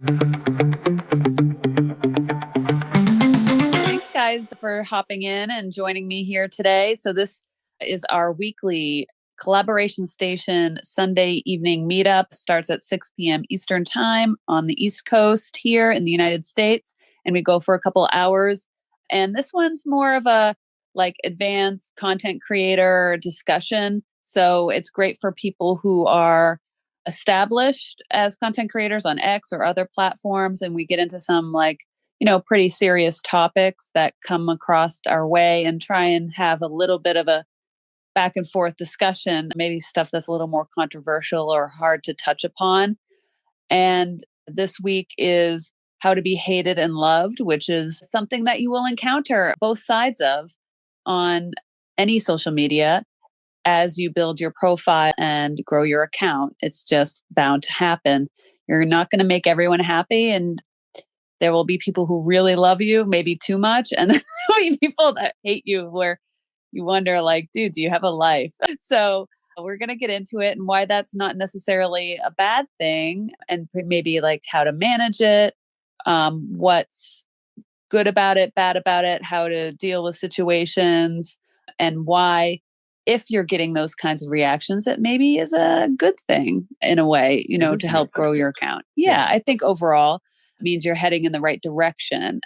Thanks, guys, for hopping in and joining me here today. So, this is our weekly Collaboration Station Sunday evening meetup. Starts at 6 p.m. Eastern Time on the East Coast here in the United States. And we go for a couple hours. And this one's more of a advanced content creator discussion. So, it's great for people who are established as content creators on X or other platforms. And we get into some pretty serious topics that come across our way and try and have a little bit of a back and forth discussion, maybe stuff that's a little more controversial or hard to touch upon. And this week is how to be hated and loved, which is something that you will encounter both sides of on any social media as you build your profile and grow your account. It's just bound to happen. You're not going to make everyone happy, and there will be people who really love you, maybe too much. And then there will be people that hate you where you wonder, dude, do you have a life? So we're going to get into it and why that's not necessarily a bad thing, and maybe how to manage it, what's good about it, bad about it, how to deal with situations, and why, if you're getting those kinds of reactions, it maybe is a good thing in a way, to help grow your account. Yeah, I think overall means you're heading in the right direction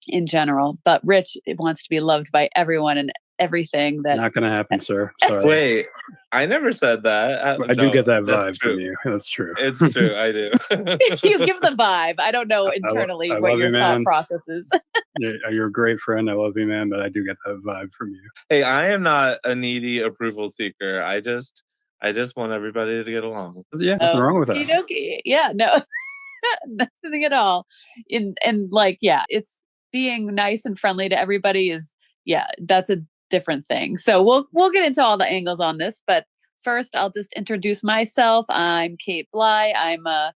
in general. But Rich wants to be loved by everyone and everything. Not going to happen, sir. Sorry. Wait, I never said that. I do get that vibe from you. That's true. It's true. I do. You give the vibe. I don't know internally what your thought process is. You're a great friend. I love you, man. But I do get that vibe from you. Hey, I am not a needy approval seeker. I just want everybody to get along. Yeah, nothing wrong with that. Okay. Yeah, no, nothing at all. It's being nice and friendly to everybody that's a different thing. So we'll get into all the angles on this, but first I'll just introduce myself. I'm Kate Bly. I'm a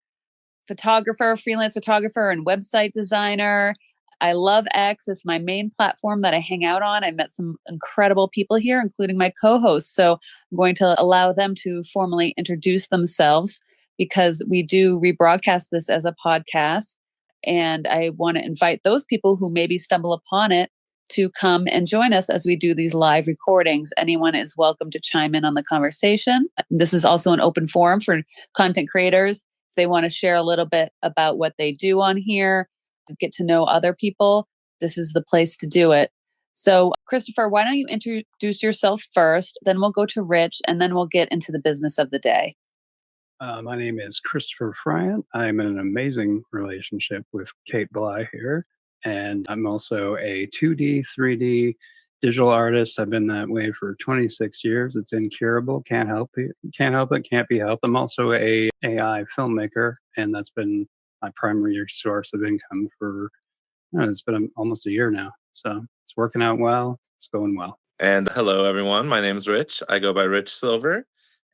photographer, freelance photographer, and website designer. I love X. It's my main platform that I hang out on. I met some incredible people here, including my co-hosts. So I'm going to allow them to formally introduce themselves because we do rebroadcast this as a podcast. And I want to invite those people who maybe stumble upon it to come and join us as we do these live recordings. Anyone is welcome to chime in on the conversation. This is also an open forum for content creators. If they want to share a little bit about what they do on here, get to know other people, this is the place to do it. So, Christopher, why don't you introduce yourself first, then we'll go to Rich, and then we'll get into the business of the day. My name is Christopher Friant. I'm in an amazing relationship with Kate Bly here. And I'm also a 2D, 3D digital artist. I've been that way for 26 years. It's incurable. Can't help it. Can't be helped. I'm also a AI filmmaker, and that's been my primary source of income for, it's been almost a year now. So it's working out well. It's going well. And hello, everyone. My name's Rich. I go by Rich Silver,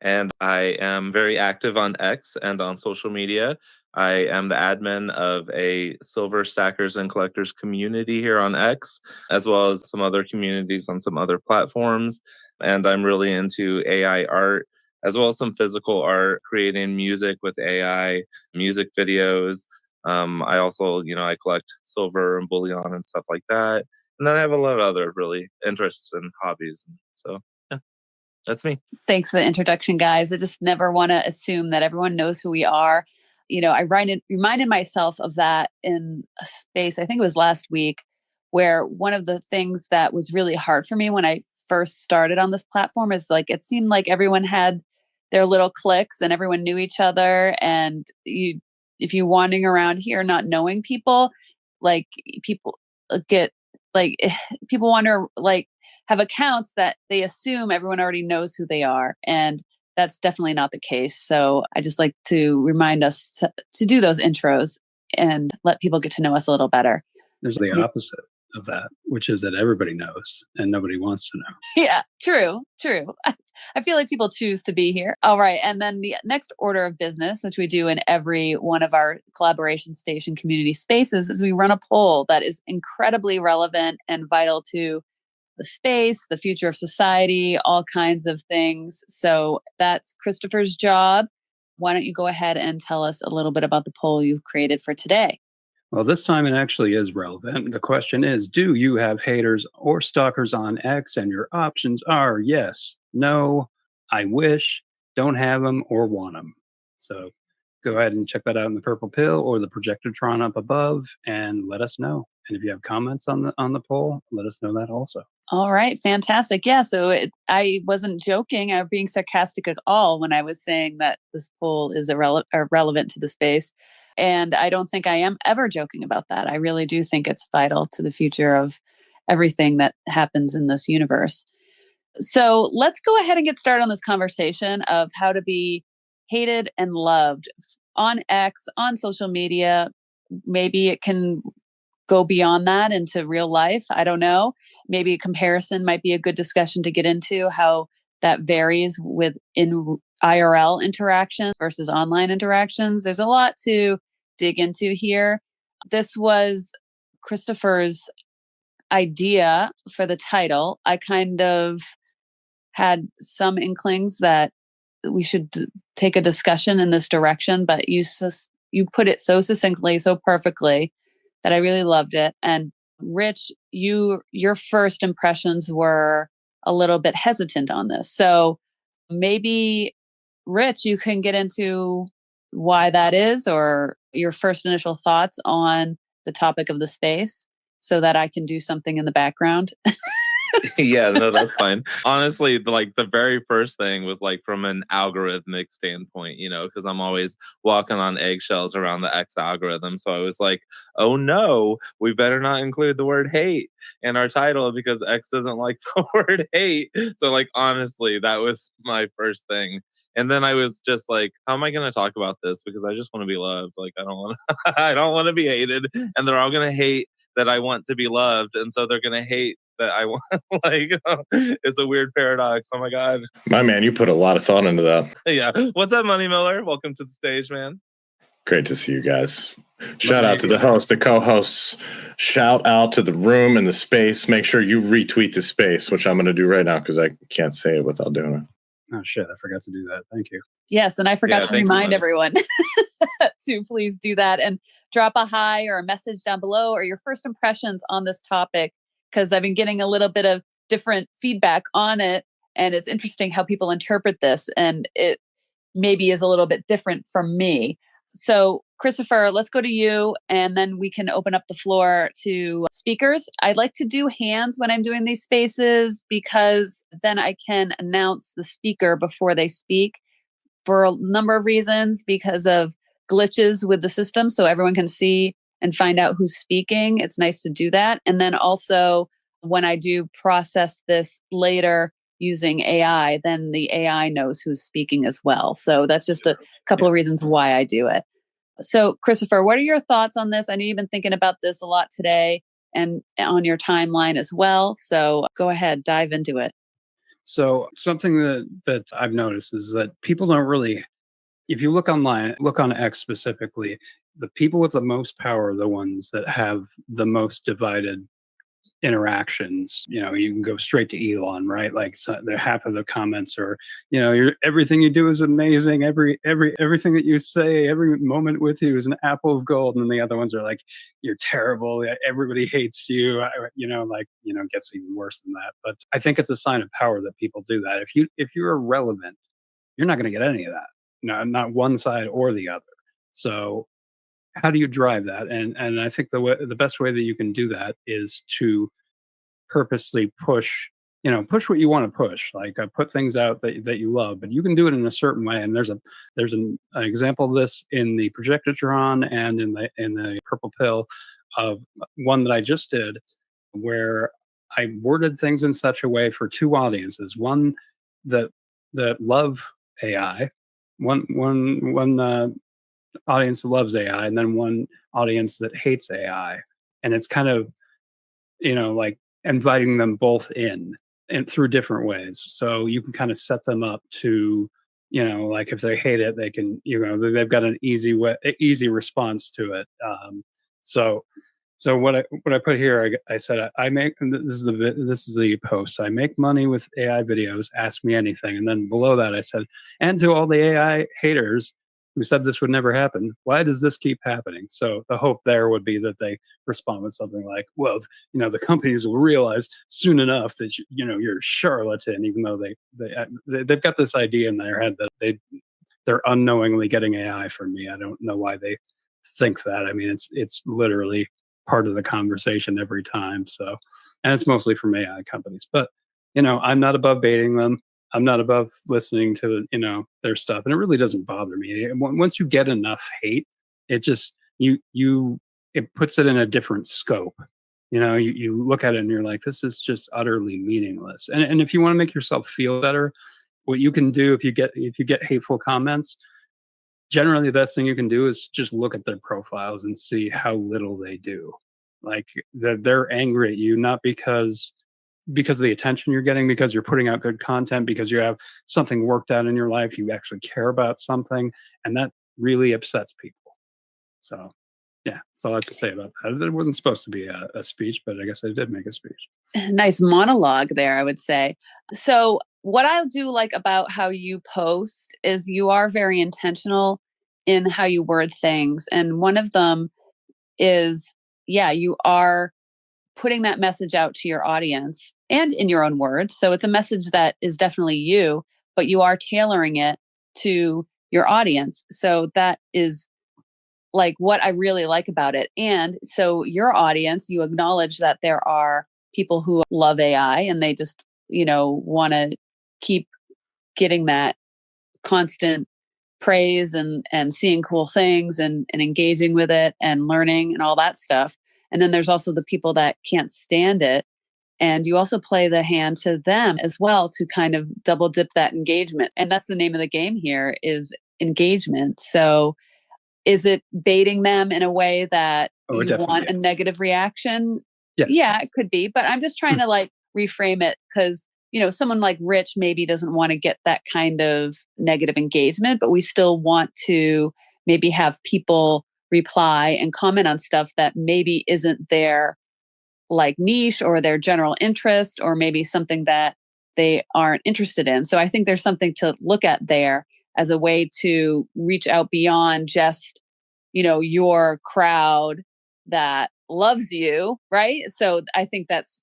and I am very active on X and on social media. I am the admin of a Silver Stackers and Collectors community here on X, as well as some other communities on some other platforms. And I'm really into AI art, as well as some physical art, creating music with AI, music videos. I also, I collect silver and bullion and stuff like that. And then I have a lot of other really interests and hobbies. So, yeah, that's me. Thanks for the introduction, guys. I just never want to assume that everyone knows who we are. I reminded myself of that in a space, I think it was last week, where one of the things that was really hard for me when I first started on this platform is it seemed like everyone had their little cliques and everyone knew each other. And if you wandering around here not knowing people, people get people wonder, have accounts that they assume everyone already knows who they are. And that's definitely not the case. So I just like to remind us to do those intros and let people get to know us a little better. There's the opposite of that, which is that everybody knows and nobody wants to know. Yeah, true. I feel like people choose to be here. All right. And then the next order of business, which we do in every one of our Collaboration Station community spaces, is we run a poll that is incredibly relevant and vital to the space, the future of society, all kinds of things. So that's Christopher's job. why don't you go ahead and tell us a little bit about the poll you've created for today? Well, this time it actually is relevant. The question is, do you have haters or stalkers on X? And your options are yes, no, I wish, don't have them, or want them. So go ahead and check that out in the purple pill or the projectotron up above and let us know. And if you have comments on the poll, let us know that also. All right, fantastic. Yeah, so I wasn't joking or being sarcastic at all when I was saying that this poll is irrelevant to the space. And I don't think I am ever joking about that. I really do think it's vital to the future of everything that happens in this universe. So let's go ahead and get started on this conversation of how to be hated and loved on X, on social media. Maybe it can go beyond that into real life. I don't know. Maybe a comparison might be a good discussion to get into how that varies with in IRL interactions versus online interactions. There's a lot to dig into here. This was Christopher's idea for the title. I kind of had some inklings that we should take a discussion in this direction, but you put it so succinctly, so perfectly that I really loved it. And Rich, your first impressions were a little bit hesitant on this. So maybe Rich, you can get into why that is or your first initial thoughts on the topic of the space so that I can do something in the background. Yeah, no, that's fine. Honestly, like the very first thing was like from an algorithmic standpoint, because I'm always walking on eggshells around the X algorithm. So I was like, oh no, we better not include the word hate in our title because X doesn't like the word hate. So like honestly, that was my first thing. And then I was just like, how am I going to talk about this? Because I just want to be loved. Like I don't want to, I don't want to be hated, and they're all going to hate that I want to be loved, and so they're going to hate that I want. Like it's a weird paradox. Oh my god, my man, you put a lot of thought into that. Yeah, what's up, Money Miller? Welcome to the stage, man. Great to see you guys. Shout out to the host, the co-hosts. Shout out to the room and the space. Make sure you retweet the space, which I'm going to do right now because I can't say it without doing it. Oh shit, I forgot to do that. Thank you. Yes, and I forgot to remind everyone to please do that and drop a hi or a message down below or your first impressions on this topic, because I've been getting a little bit of different feedback on it, and it's interesting how people interpret this, and it maybe is a little bit different from me. So Christopher, let's go to you, and then we can open up the floor to speakers. I'd like to do hands when I'm doing these spaces because then I can announce the speaker before they speak for a number of reasons, because of glitches with the system. So everyone can see and find out who's speaking. It's nice to do that. And then also when I do process this later using AI, then the AI knows who's speaking as well. So that's just a couple of reasons why I do it. So Christopher, what are your thoughts on this? I know you've been thinking about this a lot today and on your timeline as well. So go ahead, dive into it. So something that I've noticed is that people don't really, if you look online, look on X specifically, the people with the most power are the ones that have the most divided interactions. You can go straight to Elon, right? Like half of the comments are, everything you do is amazing. Everything that you say, every moment with you is an apple of gold. And then the other ones are like, you're terrible. Everybody hates you. Gets even worse than that. But I think it's a sign of power that people do that. If you're irrelevant, you're not going to get any of that. No, not one side or the other. So how do you drive that? And I think the best way that you can do that is to purposely push what you want to push. Like put things out that you love, but you can do it in a certain way. And there's an example of this in the projectotron and in the purple pill of one that I just did, where I worded things in such a way for two audiences: one that love AI, one audience that loves AI, and then one audience that hates AI. And it's kind of, like inviting them both in and through different ways. So you can kind of set them up to, like if they hate it, they can, they've got an easy response to it. So what I put here, I said, I make, and this is the post. I make money with AI videos. Ask me anything. And then below that, I said, and to all the AI haters, who said this would never happen. Why does this keep happening? So the hope there would be that they respond with something like, well, the companies will realize soon enough that you're a charlatan, even though they've got this idea in their head that they're unknowingly getting AI from me. I don't know why they think that. I mean, it's literally part of the conversation every time. So, and it's mostly from AI companies. But I'm not above baiting them. I'm not above listening to their stuff, and it really doesn't bother me. Once you get enough hate, it just it puts it in a different scope. You look at it and you're like, this is just utterly meaningless. And if you want to make yourself feel better, what you can do if you get hateful comments, generally the best thing you can do is just look at their profiles and see how little they do. Like they're angry at you not because of the attention you're getting, because you're putting out good content, because you have something worked out in your life, you actually care about something, and that really upsets people. So yeah, that's all I have to say about that. It wasn't supposed to be a speech, but I guess I did make a speech. Nice monologue there, I would say. So what I do like about how you post is you are very intentional in how you word things. And one of them is, you are putting that message out to your audience and in your own words. So it's a message that is definitely you, but you are tailoring it to your audience. So that is like what I really like about it. And so your audience, you acknowledge that there are people who love AI and they just, want to keep getting that constant praise and seeing cool things and engaging with it and learning and all that stuff. And then there's also the people that can't stand it. And you also play the hand to them as well to kind of double dip that engagement. And that's the name of the game here is engagement. So is it baiting them in a way that you want a negative reaction? Yes. Yeah, it could be. But I'm just trying to like reframe it because, someone like Rich maybe doesn't want to get that kind of negative engagement, but we still want to maybe have people reply and comment on stuff that maybe isn't their like niche or their general interest, or maybe something that they aren't interested in. So I think there's something to look at there as a way to reach out beyond just, your crowd that loves you, right? So I think that's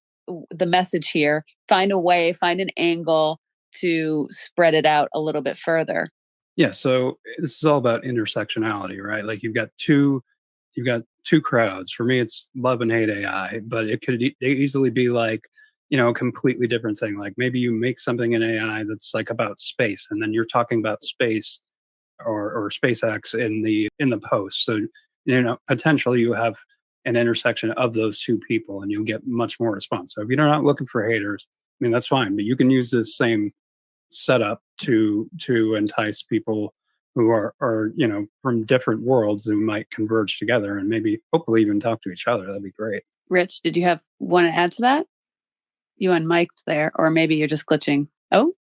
the message here. Find a way, find an angle to spread it out a little bit further. Yeah, so this is all about intersectionality, right? Like you've got two crowds. For me, it's love and hate AI, but it could easily be like, a completely different thing. Like maybe you make something in AI that's like about space, and then you're talking about space or SpaceX in the post. So potentially you have an intersection of those two people, and you'll get much more response. So if you're not looking for haters, I mean that's fine, but you can use this same setup to entice people who are from different worlds who might converge together and maybe hopefully even talk to each other. That'd be great. Rich, did you want to add to that? You unmiked there, or maybe you're just glitching. Oh,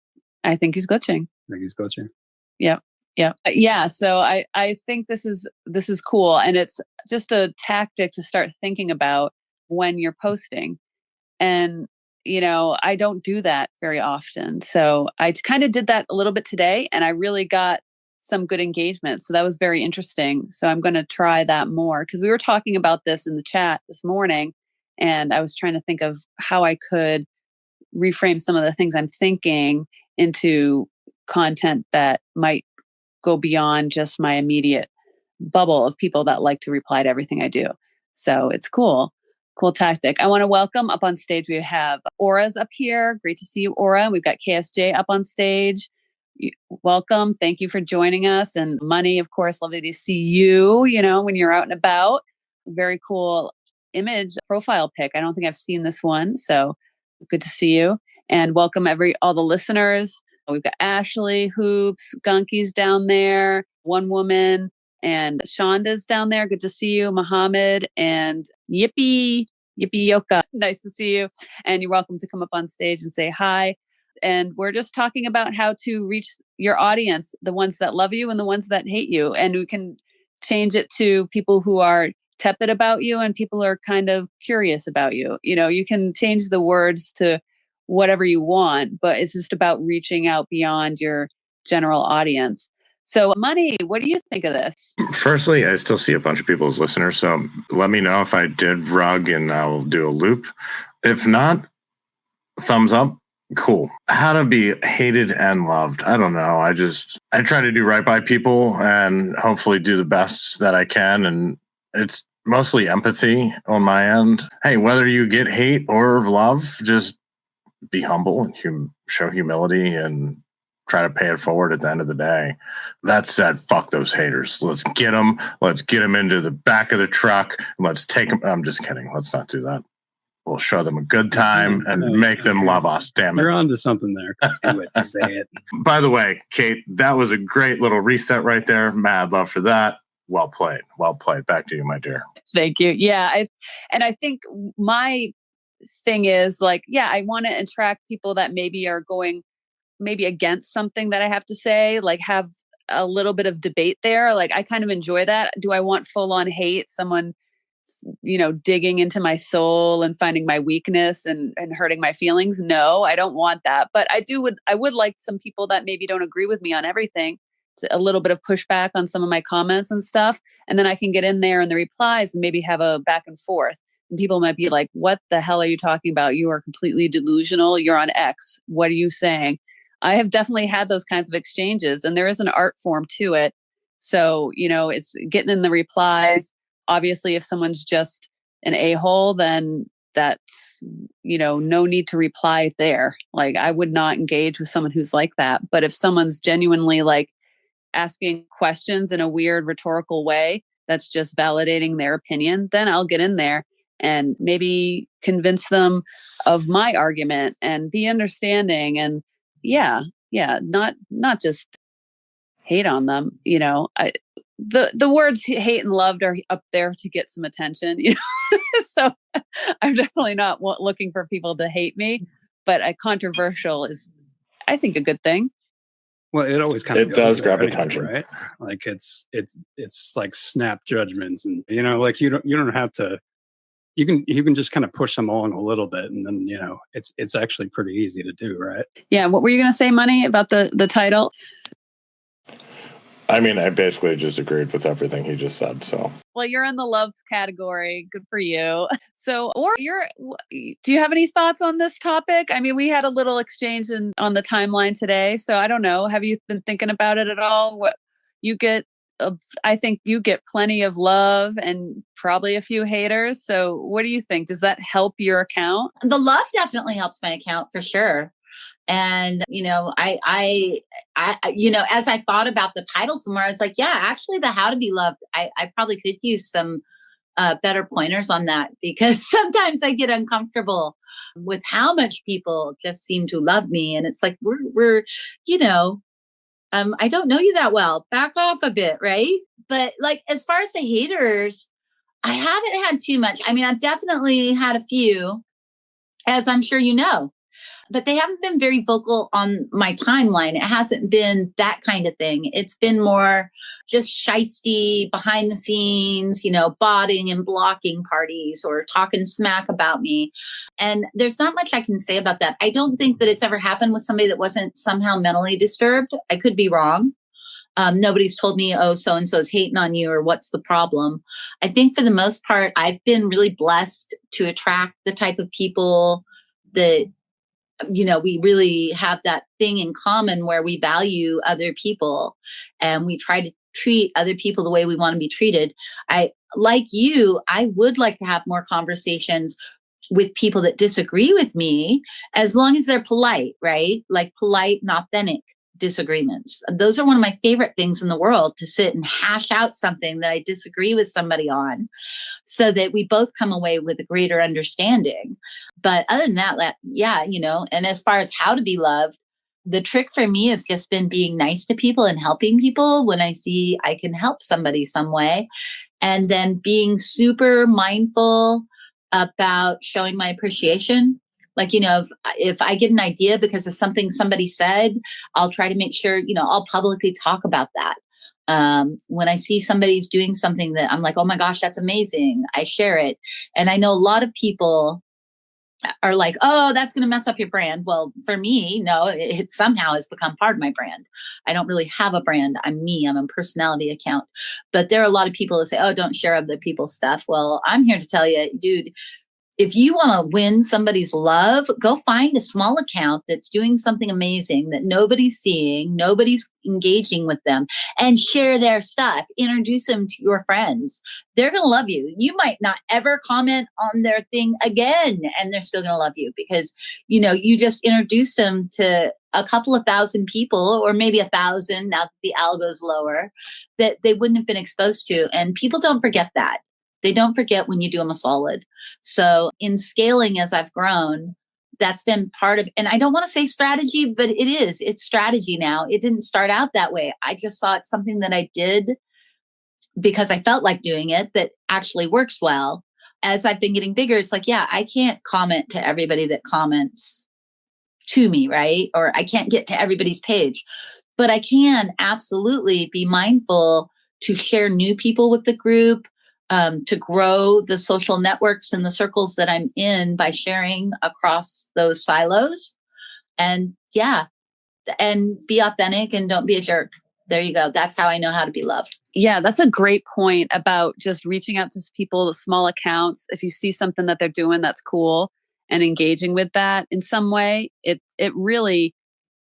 I think he's glitching. I think he's glitching. Yep. Yeah. So I think this is cool. And it's just a tactic to start thinking about when you're posting. And, I don't do that very often. So I kind of did that a little bit today and I really got some good engagement. So that was very interesting. So I'm going to try that more because we were talking about this in the chat this morning and I was trying to think of how I could reframe some of the things I'm thinking into content that might go beyond just my immediate bubble of people that like to reply to everything I do. So it's cool tactic. I want to welcome up on stage. We have Aura's up here. Great to see you, Aura. We've got KSJ up on stage. Welcome. Thank you for joining us. And Money, of course, lovely to see you, when you're out and about. Very cool image profile pic. I don't think I've seen this one. So good to see you. And welcome all the listeners. We've got Ashley, Hoops, Gunky's down there, One Woman, and Shonda's down there. Good to see you, Mohammed, and Yippee Yoka. Nice to see you. And you're welcome to come up on stage and say hi. And we're just talking about how to reach your audience, the ones that love you and the ones that hate you. And we can change it to people who are tepid about you and people who are kind of curious about you. You can change the words to whatever you want, but it's just about reaching out beyond your general audience. So, Money, what do you think of this? Firstly, I still see a bunch of people as listeners, so let me know if I did rug and I'll do a loop. If not, thumbs up. Cool. How to be hated and loved. I don't know. I try to do right by people and hopefully do the best that I can. And it's mostly empathy on my end. Hey, whether you get hate or love, just be humble and show humility and try to pay it forward at the end of the day. That said, fuck those haters. Let's get them. Let's get them into the back of the truck. Let's take them. I'm just kidding. Let's not do that. We'll show them a good time and make them love us. Damn it. You're onto something there. Good way to say it. By the way, Kate, that was a great little reset right there. Mad love for that. Well played. Well played. Back to you, my dear. Thank you. Yeah. I think my thing is like, yeah, I want to attract people that maybe are going maybe against something that I have to say, like have a little bit of debate there. Like I kind of enjoy that. Do I want full on hate? Someone, digging into my soul and finding my weakness and hurting my feelings? No, I don't want that. But I would like some people that maybe don't agree with me on everything, a little bit of pushback on some of my comments and stuff. And then I can get in there in the replies and maybe have a back and forth. And people might be like, what the hell are you talking about? You are completely delusional. You're on X. What are you saying? I have definitely had those kinds of exchanges, and there is an art form to it. So, it's getting in the replies. Obviously, if someone's just an a-hole, then that's, no need to reply there. Like I would not engage with someone who's like that. But if someone's genuinely like asking questions in a weird rhetorical way, that's just validating their opinion, then I'll get in there and maybe convince them of my argument and be understanding and not just hate on them. The words hate and loved are up there to get some attention. So I'm definitely not looking for people to hate me, but a controversial is, I think, a good thing. Well, it always kind of does grab attention, right? Like it's like snap judgments, and like you don't have to. You can just kind of push them along a little bit, and then it's actually pretty easy to do, right? Yeah. What were you going to say, Money, about the title? I mean, I basically just agreed with everything he just said. So, well, you're in the loves category. Good for you. So, do you have any thoughts on this topic? I mean, we had a little exchange on the timeline today. So I don't know. Have you been thinking about it at all? What you get? I think you get plenty of love and probably a few haters. So what do you think? Does that help your account? The love definitely helps my account for sure. And, I as I thought about the title some more, I was like, yeah, actually the how to be loved, I probably could use some better pointers on that, because sometimes I get uncomfortable with how much people just seem to love me. And it's like, we're I don't know you that well. Back off a bit, right? But like, as far as the haters, I haven't had too much. I mean, I've definitely had a few, as I'm sure you know, but they haven't been very vocal on my timeline. It hasn't been that kind of thing. It's been more just shysty behind the scenes, botting and blocking parties or talking smack about me. And there's not much I can say about that. I don't think that it's ever happened with somebody that wasn't somehow mentally disturbed. I could be wrong. Nobody's told me, oh, so-and-so is hating on you or what's the problem. I think for the most part, I've been really blessed to attract the type of people that, we really have that thing in common where we value other people and we try to treat other people the way we want to be treated. Like you, I would like to have more conversations with people that disagree with me, as long as they're polite, right? Like polite and authentic disagreements. Those are one of my favorite things in the world, to sit and hash out something that I disagree with somebody on, so that we both come away with a greater understanding. But other than that, yeah, and as far as how to be loved, the trick for me has just been being nice to people and helping people when I see I can help somebody some way. And then being super mindful about showing my appreciation. Like, if I get an idea because of something somebody said, I'll try to make sure, I'll publicly talk about that. When I see somebody's doing something that I'm like, oh my gosh, that's amazing, I share it. And I know a lot of people are like, oh, that's going to mess up your brand. Well, for me, no, it somehow has become part of my brand. I don't really have a brand. I'm me. I'm a personality account. But there are a lot of people who say, oh, don't share other people's stuff. Well, I'm here to tell you, dude, if you want to win somebody's love, go find a small account that's doing something amazing that nobody's seeing, nobody's engaging with them, and share their stuff. Introduce them to your friends. They're going to love you. You might not ever comment on their thing again, and they're still going to love you because, you just introduced them to a couple of thousand people, or maybe 1,000 now that the algo's lower, that they wouldn't have been exposed to. And people don't forget that. They don't forget when you do them a solid. So in scaling, as I've grown, that's been part of, and I don't want to say strategy, but it's strategy now. It didn't start out that way. I just saw it's something that I did because I felt like doing it that actually works well. As I've been getting bigger, it's like, yeah, I can't comment to everybody that comments to me, right? Or I can't get to everybody's page, but I can absolutely be mindful to share new people with the group, to grow the social networks and the circles that I'm in by sharing across those silos. And yeah, and be authentic and don't be a jerk. There you go. That's how I know how to be loved. Yeah, that's a great point about just reaching out to people, the small accounts. If you see something that they're doing that's cool and engaging with that in some way, it really,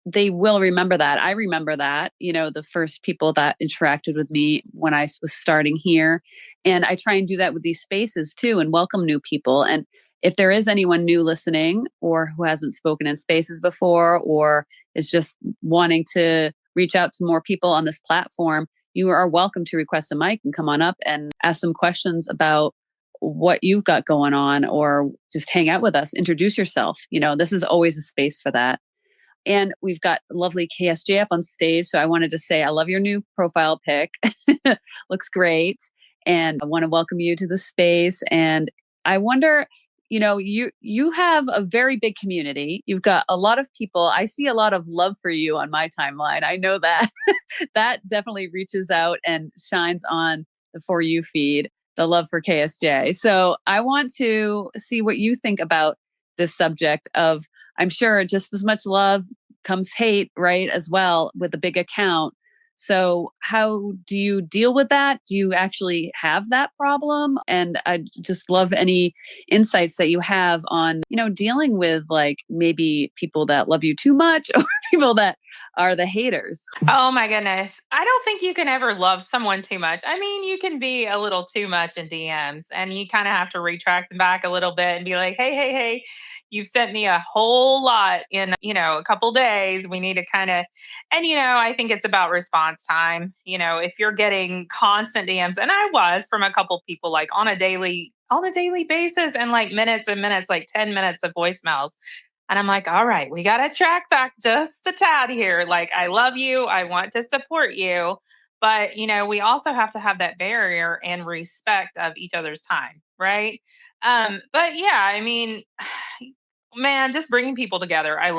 they will remember that. I remember that, the first people that interacted with me when I was starting here. And I try and do that with these spaces too and welcome new people. And if there is anyone new listening or who hasn't spoken in spaces before or is just wanting to reach out to more people on this platform, you are welcome to request a mic and come on up and ask some questions about what you've got going on or just hang out with us, introduce yourself. This is always a space for that. And we've got lovely KSJ up on stage. So I wanted to say, I love your new profile pic. Looks great. And I want to welcome you to the space. And I wonder, you have a very big community. You've got a lot of people. I see a lot of love for you on my timeline. I know that that definitely reaches out and shines on the For You feed, the love for KSJ. So I want to see what you think about this subject of, I'm sure just as much love comes hate, right, as well with a big account. So how do you deal with that? Do you actually have that problem? And I just love any insights that you have on, dealing with like maybe people that love you too much or people that are the haters. Oh my goodness. I don't think you can ever love someone too much. I mean, you can be a little too much in DMs and you kind of have to retract them back a little bit and be like, hey, you've sent me a whole lot in, a couple days. We need to kind of, and, I think it's about response time. If you're getting constant DMs, and I was from a couple people like on a daily basis and like minutes and minutes, like 10 minutes of voicemails. And I'm like, all right, we got to track back just a tad here. Like, I love you. I want to support you. But, we also have to have that barrier and respect of each other's time. Right. But yeah, I mean, man, just bringing people together. I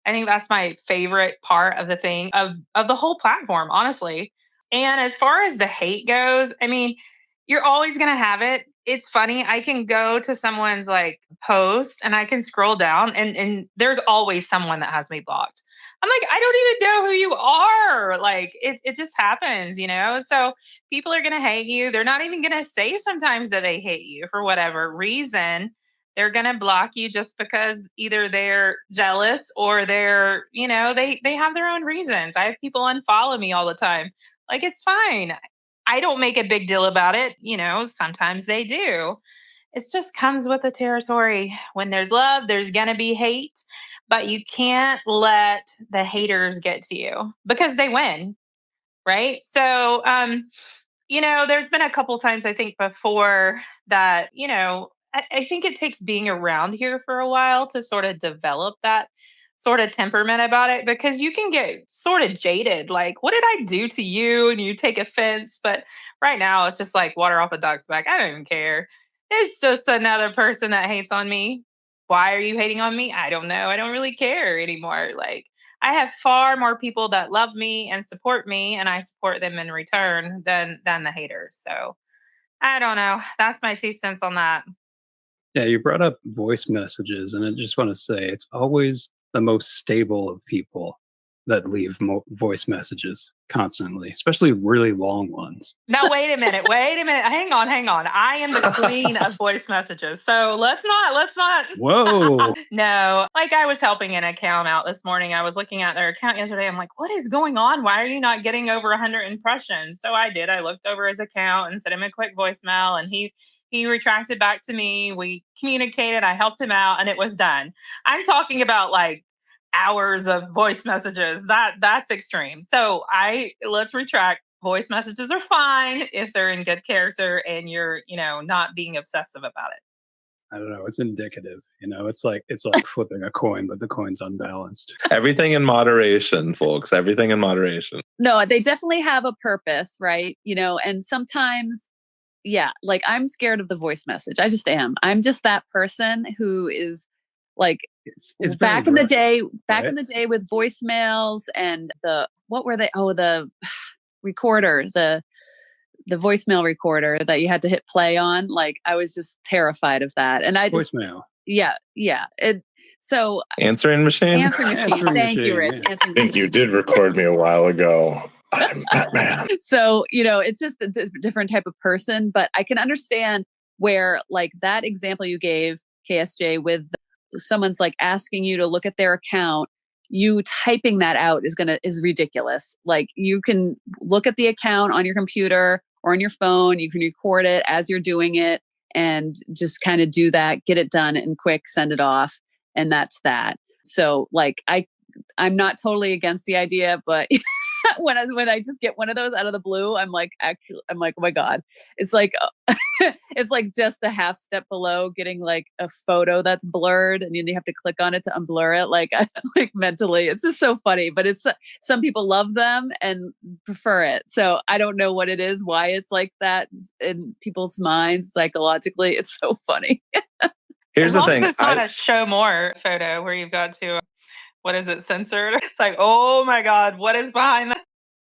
think that's my favorite part of the thing of the whole platform, honestly. And as far as the hate goes, I mean, you're always going to have it. It's funny. I can go to someone's like post and I can scroll down and there's always someone that has me blocked. I'm like, I don't even know who you are. Like it just happens, So people are going to hate you. They're not even going to say sometimes that they hate you for whatever reason. They're going to block you just because either they're jealous or they have their own reasons. I have people unfollow me all the time. Like, it's fine. I don't make a big deal about it. Sometimes they do. It just comes with the territory. When there's love, there's going to be hate, but you can't let the haters get to you because they win. Right. So, there's been a couple times I think before that, I think it takes being around here for a while to sort of develop that sort of temperament about it because you can get sort of jaded. Like, what did I do to you? And you take offense. But right now it's just like water off a duck's back. I don't even care. It's just another person that hates on me. Why are you hating on me? I don't know. I don't really care anymore. Like, I have far more people that love me and support me, and I support them in return than the haters. So I don't know. That's my 2 cents on that. Yeah, you brought up voice messages, and I just want to say it's always the most stable of people that leave voice messages constantly, especially really long ones. Now, wait a minute. Hang on. I am the queen of voice messages. So let's not. Whoa. No, like I was helping an account out this morning. I was looking at their account yesterday. I'm like, what is going on? Why are you not getting over 100 impressions? So I did. I looked over his account and sent him a quick voicemail, and he retracted back to me. We communicated. I helped him out, and it was done. I'm talking about like hours of voice messages. That's extreme. So let's retract. Voice messages are fine if they're in good character and you're, not being obsessive about it. I don't know. It's indicative. It's like flipping a coin, but the coin's unbalanced. Everything in moderation, folks. Everything in moderation. No, they definitely have a purpose, right? And sometimes, yeah, like I'm scared of the voice message. I just am. I'm just that person who is like, it's back in the day with voicemails and what were they? Oh, the recorder, the voicemail recorder that you had to hit play on. Like I was just terrified of that. And voicemail. Yeah. So answering machine. Thank you, Rich. Yeah. I think you did record me a while ago. I'm Batman. So, it's just a different type of person, but I can understand where like that example you gave, KSJ, with someone's like asking you to look at their account, you typing that out is ridiculous. Like you can look at the account on your computer or on your phone, you can record it as you're doing it and just kind of do that, get it done and quick, send it off. And that's that. So like, I'm not totally against the idea, but when I just get one of those out of the blue, I'm like, oh my God, it's like, it's like just a half step below getting like a photo that's blurred and then you have to click on it to unblur it. Like, like mentally, it's just so funny, but some people love them and prefer it. So I don't know what it is, why it's like that in people's minds psychologically. It's so funny. Here's the thing. It's not a show more photo where you've got to, what is it, censored? It's like, oh my God, what is behind that?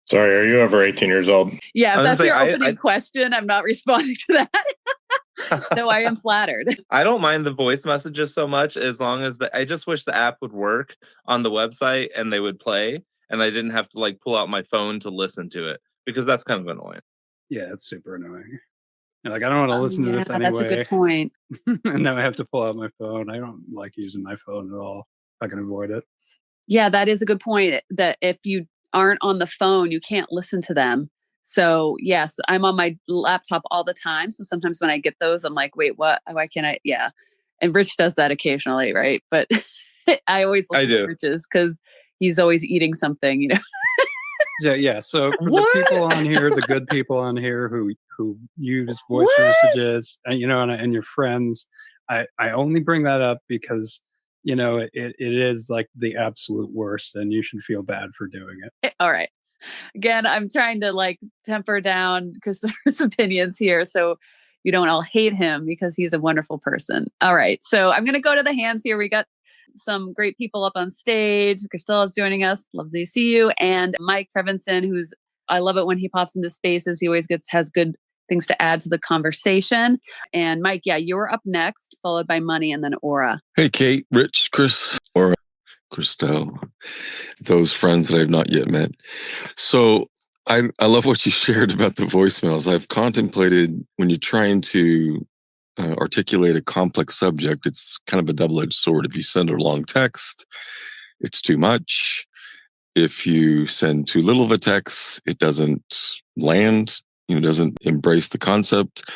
Sorry, are you over 18 years old? Yeah, if that's your opening question, I'm not responding to that. Though I am flattered. I don't mind the voice messages so much as long as I just wish the app would work on the website and they would play and I didn't have to like pull out my phone to listen to it because that's kind of annoying. Yeah, it's super annoying. Like I don't want to listen to this anyway. That's a good point. And now I have to pull out my phone. I don't like using my phone at all. I can avoid it. Yeah, that is a good point. That if you aren't on the phone, you can't listen to them. So yes, I'm on my laptop all the time. So sometimes when I get those, I'm like, wait, what? Why can't I? Yeah. And Rich does that occasionally, right? But I always listen to Rich's because he's always eating something, Yeah. So for the people on here, the good people on here who use voice messages, and and your friends, I only bring that up because it is like the absolute worst, and you should feel bad for doing it. All right. Again, I'm trying to like temper down Christopher's opinions here, so you don't all hate him because he's a wonderful person. All right. So I'm going to go to the hands here. We got some great people up on stage. Christella's joining us. Lovely to see you. And Mike Trevinson, I love it when he pops into spaces. He always has good things to add to the conversation. And Mike, yeah, you're up next, followed by Money and then Aura. Hey, Kate, Rich, Chris, Aura, Christelle, those friends that I've not yet met. So I love what you shared about the voicemails. I've contemplated when you're trying to articulate a complex subject, it's kind of a double-edged sword. If you send a long text, it's too much. If you send too little of a text, it doesn't land, doesn't embrace the concept.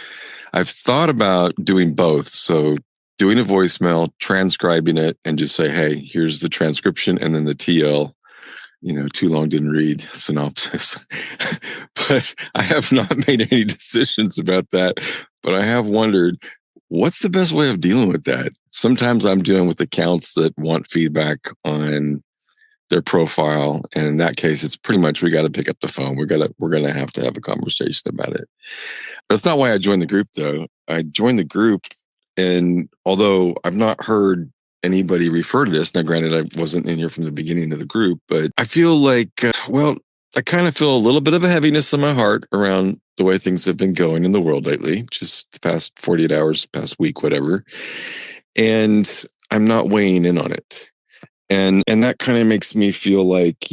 I've thought about doing both. So doing a voicemail, transcribing it, and just say, hey, here's the transcription, and then the TL, too long didn't read synopsis. But I have not made any decisions about that. But I have wondered, what's the best way of dealing with that? Sometimes I'm dealing with accounts that want feedback on their profile. And in that case, it's pretty much, we got to pick up the phone. We're going to have a conversation about it. That's not why I joined the group, though. I joined the group, and although I've not heard anybody refer to this, now granted, I wasn't in here from the beginning of the group, but I feel like, I kind of feel a little bit of a heaviness in my heart around the way things have been going in the world lately, just the past 48 hours, past week, whatever. And I'm not weighing in on it. And that kind of makes me feel like,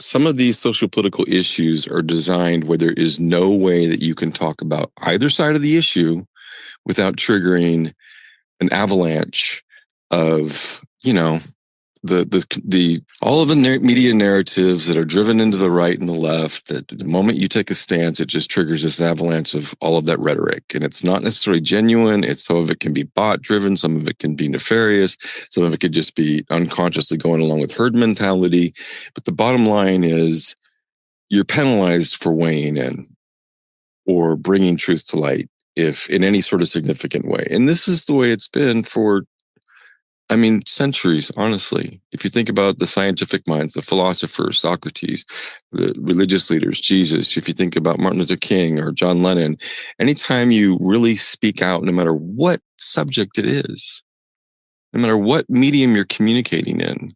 some of these social political issues are designed where there is no way that you can talk about either side of the issue without triggering an avalanche of, the all of the media narratives that are driven into the right and the left, that the moment you take a stance, it just triggers this avalanche of all of that rhetoric. And it's not necessarily genuine. Some of it can be bot driven. Some of it can be nefarious. Some of it could just be unconsciously going along with herd mentality. But the bottom line is you're penalized for weighing in or bringing truth to light, if in any sort of significant way. And this is the way it's been for, centuries, honestly. If you think about the scientific minds, the philosophers, Socrates, the religious leaders, Jesus, if you think about Martin Luther King or John Lennon, anytime you really speak out, no matter what subject it is, no matter what medium you're communicating in,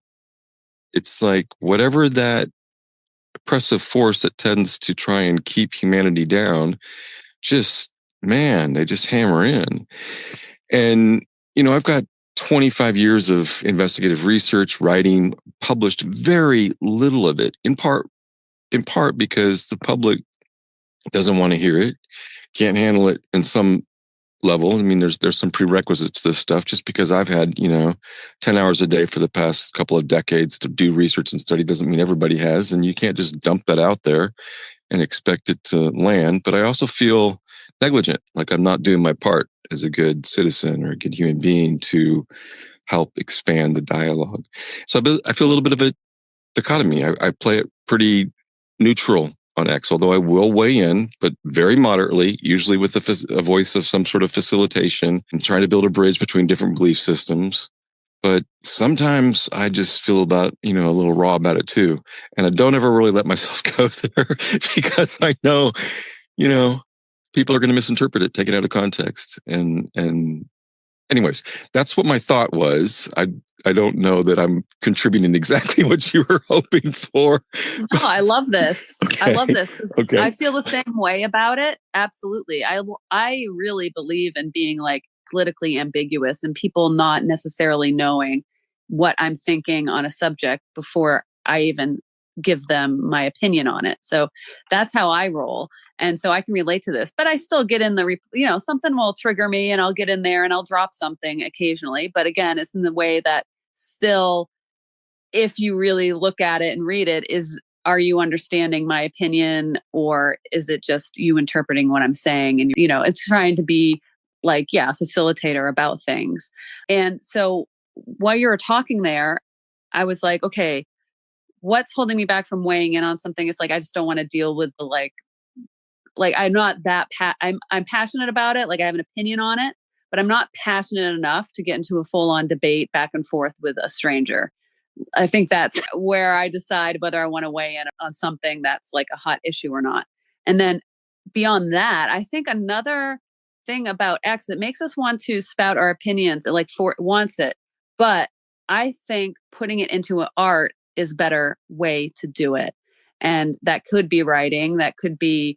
it's like whatever that oppressive force that tends to try and keep humanity down, they just hammer in. And, I've got 25 years of investigative research, writing, published very little of it, in part because the public doesn't want to hear it, can't handle it in some level. There's some prerequisites to this stuff. Just because I've had, 10 hours a day for the past couple of decades to do research and study doesn't mean everybody has. And you can't just dump that out there and expect it to land. But I also feel negligent, like I'm not doing my part as a good citizen or a good human being to help expand the dialogue. So I feel a little bit of a dichotomy. I play it pretty neutral on X, although I will weigh in, but very moderately, usually with a voice of some sort of facilitation and trying to build a bridge between different belief systems. But sometimes I just feel about, a little raw about it too. And I don't ever really let myself go there because I know, people are going to misinterpret it, take it out of context. And anyways, that's what my thought was. I don't know that I'm contributing exactly what you were hoping for. No, I love this. Okay. I love this. Okay. I feel the same way about it. Absolutely. I really believe in being like politically ambiguous and people not necessarily knowing what I'm thinking on a subject before I even give them my opinion on it. So that's how I roll. And so I can relate to this, but I still get in something will trigger me and I'll get in there and I'll drop something occasionally. But again, it's in the way that still, if you really look at it and read it, are you understanding my opinion or is it just you interpreting what I'm saying? And, it's trying to be like, a facilitator about things. And so while you were talking there, I was like, okay, what's holding me back from weighing in on something? It's like, I just don't want to deal with the like I'm not that I'm passionate about it. Like I have an opinion on it, but I'm not passionate enough to get into a full on debate back and forth with a stranger. I think that's where I decide whether I want to weigh in on something that's like a hot issue or not. And then beyond that, I think another thing about X, it makes us want to spout our opinions. It wants it. But I think putting it into an art is a better way to do it. And that could be writing, that could be,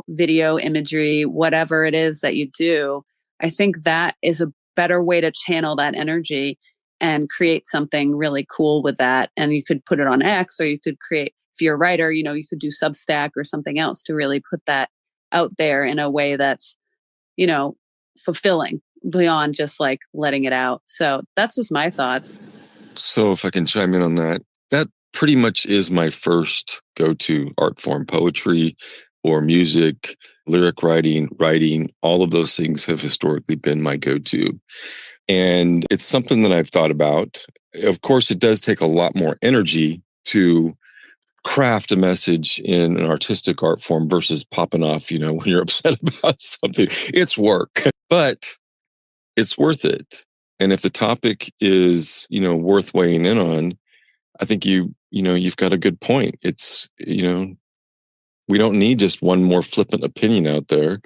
video, imagery, whatever it is that you do. I think that is a better way to channel that energy and create something really cool with that. And you could put it on X or you could create, if you're a writer, you could do Substack or something else to really put that out there in a way that's, fulfilling beyond just like letting it out. So that's just my thoughts. So if I can chime in on that pretty much is my first go-to art form. Poetry or music, lyric writing, all of those things have historically been my go-to. And it's something that I've thought about. Of course, it does take a lot more energy to craft a message in an artistic art form versus popping off, when you're upset about something. It's work, but it's worth it. And if the topic is, worth weighing in on, I think you've got a good point. It's, we don't need just one more flippant opinion out there,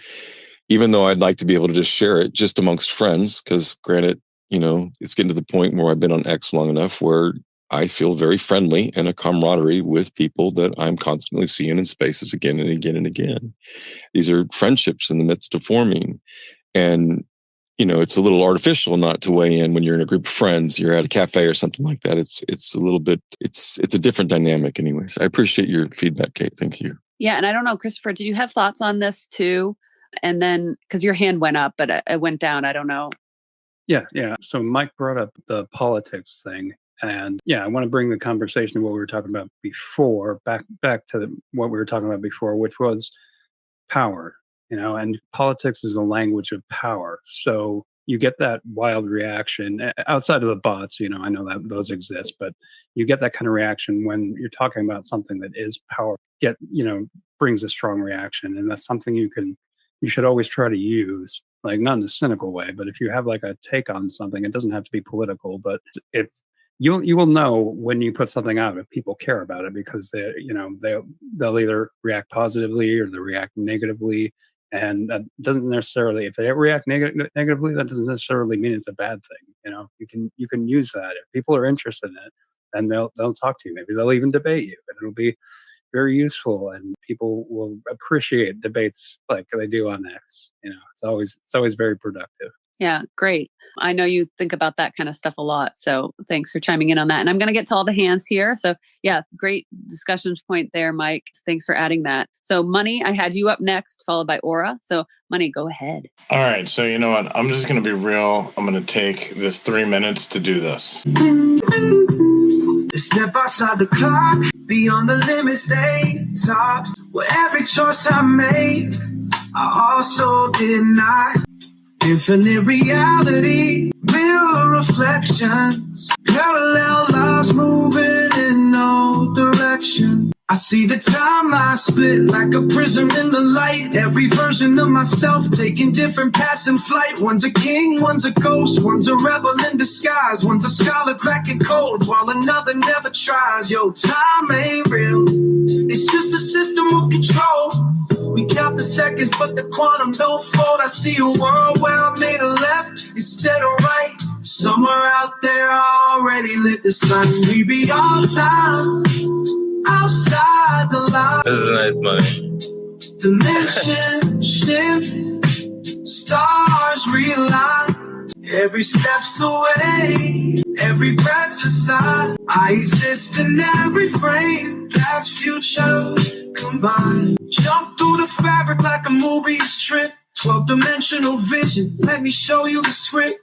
even though I'd like to be able to just share it just amongst friends. Because granted, it's getting to the point where I've been on X long enough where I feel very friendly and a camaraderie with people that I'm constantly seeing in spaces again and again and again. These are friendships in the midst of forming. And, it's a little artificial not to weigh in when you're in a group of friends, you're at a cafe or something like that. It's a little bit, it's a different dynamic anyways. I appreciate your feedback, Kate. Thank you. Yeah. And I don't know, Christopher, did you have thoughts on this too? And then, because your hand went up, but it went down. I don't know. Yeah. So Mike brought up the politics thing. And yeah, I want to bring the conversation to what we were talking about before, back to what we were talking about before, which was power, and politics is a language of power. So you get that wild reaction outside of the bots, I know that those exist, but you get that kind of reaction when you're talking about something that is power, brings a strong reaction. And that's something you should always try to use, like not in a cynical way, but if you have like a take on something, it doesn't have to be political, but if you will know when you put something out if people care about it, because they'll either react positively or they'll react negatively, and that doesn't necessarily, if they react negatively, that doesn't necessarily mean it's a bad thing. You can use that if people are interested in it, and they'll talk to you. Maybe they'll even debate you, and it'll be very useful, and people will appreciate debates like they do on X. It's always very productive. Yeah, great. I know you think about that kind of stuff a lot. So thanks for chiming in on that. And I'm going to get to all the hands here. So yeah, great discussion point there, Mike. Thanks for adding that. So Money, I had you up next, followed by Aura. So Money, go ahead. All right. So you know what? I'm just going to be real. I'm going to take this 3 minutes to do this. Step outside the clock, beyond the limits they talk. Where every choice I made, I also denied. Infinite reality, mirror reflections, parallel lives moving in no direction. I see the timeline split like a prism in the light. Every version of myself taking different paths in flight. One's a king, one's a ghost, one's a rebel in disguise. One's a scholar cracking codes while another never tries. Yo, time ain't real, it's just a system of control. We count the seconds, but the quantum don't fold. I see a world where I made a left instead of right. Somewhere out there I already lived this life. We beyond time, outside the line. This is nice, Money. Dimension shift, stars realign. Every step's away, every breath's a sign. I exist in every frame, past, future combined. Jump through the fabric like a movie's trip. 12-dimensional vision, let me show you the script.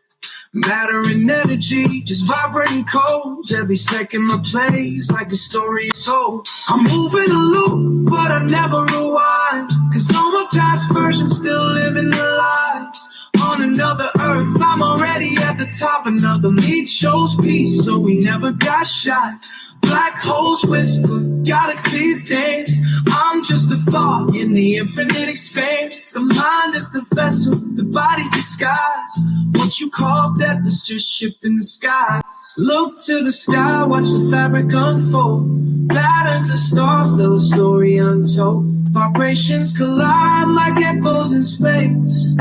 Matter and energy, just vibrating codes. Every second my plays like a story told. I'm moving a loop, but I never rewind. Cause all my past versions still living their lives. On another earth, I'm already at the top. Another me chose peace, so we never got shot. Black holes whisper, galaxies dance. I'm just a thought in the infinite expanse. The mind is the vessel, the body's the skies. What you call death is just shifting the sky. Look to the sky, watch the fabric unfold. Patterns of stars tell a story untold. Vibrations collide like echoes in space.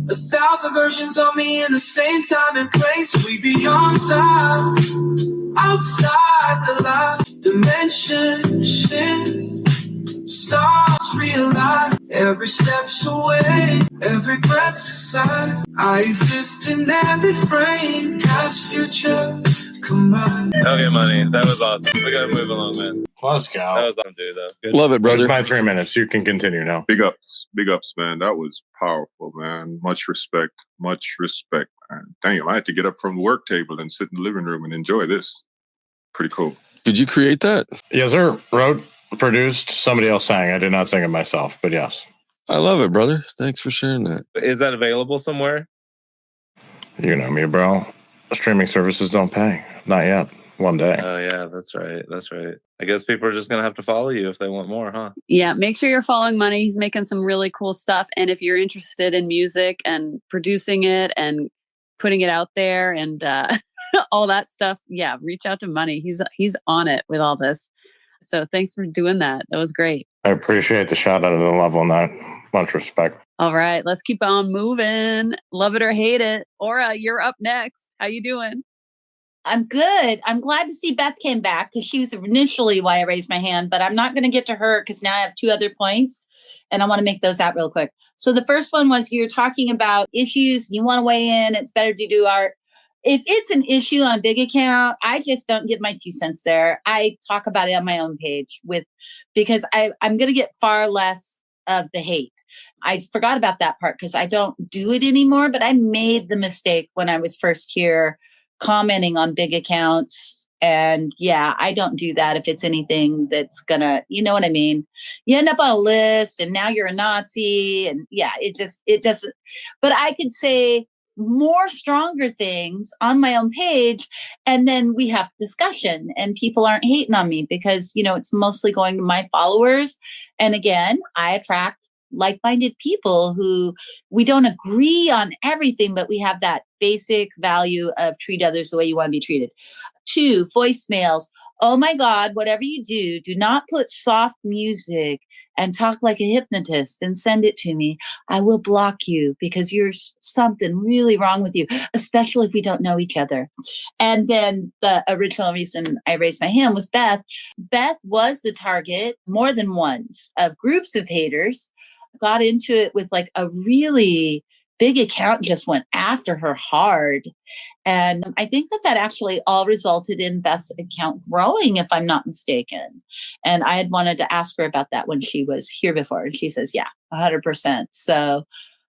1,000 versions of me in the same time and place. We beyond time, outside the light. Dimension shift, stars realign. Every step's away, every breath's a sign. I exist in every frame, past, future combined. Okay, Money. That was awesome. We gotta move along, man. Let's go. That was awesome, dude, though. Good. Love it, brother. There's my 3 minutes. You can continue now. Big ups, man. That was powerful, man. Much respect, man. Damn, I had to get up from the work table and sit in the living room and enjoy this. Pretty cool. Did you create that? Yes, sir. Wrote, produced, somebody else sang. I did not sing it myself, but yes. I love it, brother. Thanks for sharing that. Is that available somewhere? You know me, bro. Streaming services don't pay. Not yet. One day. Oh, yeah, that's right. I guess people are just going to have to follow you if they want more, huh? Yeah, make sure you're following Money. He's making some really cool stuff. And if you're interested in music and producing it and putting it out there and all that stuff, yeah, reach out to Money. He's on it with all this. So thanks for doing that. That was great. I appreciate the shout out of the level on that. Much respect. All right, let's keep on moving. Love it or hate it. Aura, you're up next. How you doing? I'm good. I'm glad to see Beth came back because she was initially why I raised my hand, but I'm not going to get to her because now I have two other points and I want to make those out real quick. So the first one was you're talking about issues, you want to weigh in, it's better to do art. If it's an issue on Big Account, I just don't give my 2 cents there. I talk about it on my own page because I'm going to get far less of the hate. I forgot about that part because I don't do it anymore, but I made the mistake when I was first here commenting on big accounts. And yeah, I don't do that if it's anything that's gonna, you know what I mean? You end up on a list and now you're a Nazi. And yeah, it doesn't. But I could say more stronger things on my own page. And then we have discussion and people aren't hating on me because, it's mostly going to my followers. And again, I attract like-minded people who we don't agree on everything, but we have that basic value of treat others the way you want to be treated. 2, voicemails. Oh my God, whatever you do not put soft music and talk like a hypnotist and send it to me. I will block you because there's something really wrong with you, especially if we don't know each other. And then the original reason I raised my hand was Beth. Beth was the target more than once of groups of haters, got into it with like a really big account, just went after her hard. And I think that actually all resulted in Beth's account growing, if I'm not mistaken. And I had wanted to ask her about that when she was here before. And she says, yeah, 100%. So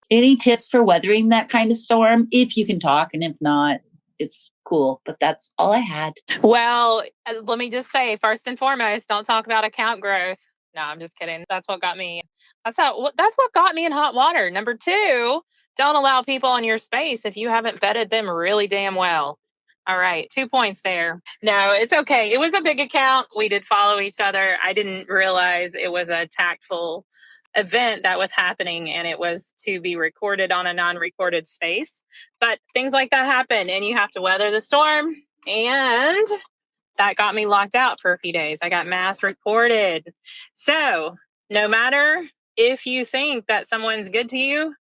any tips for weathering that kind of storm? If you can talk, and if not, it's cool. But that's all I had. Well, let me just say, first and foremost, don't talk about account growth. No, I'm just kidding. That's what got me. That's what got me in hot water. Number 2, don't allow people in your space if you haven't vetted them really damn well. All right, 2 points there. No, it's okay. It was a big account. We did follow each other. I didn't realize it was a tactful event that was happening and it was to be recorded on a non-recorded space. But things like that happen and you have to weather the storm. And that got me locked out for a few days. I got mass reported. So no matter if you think that someone's good to you,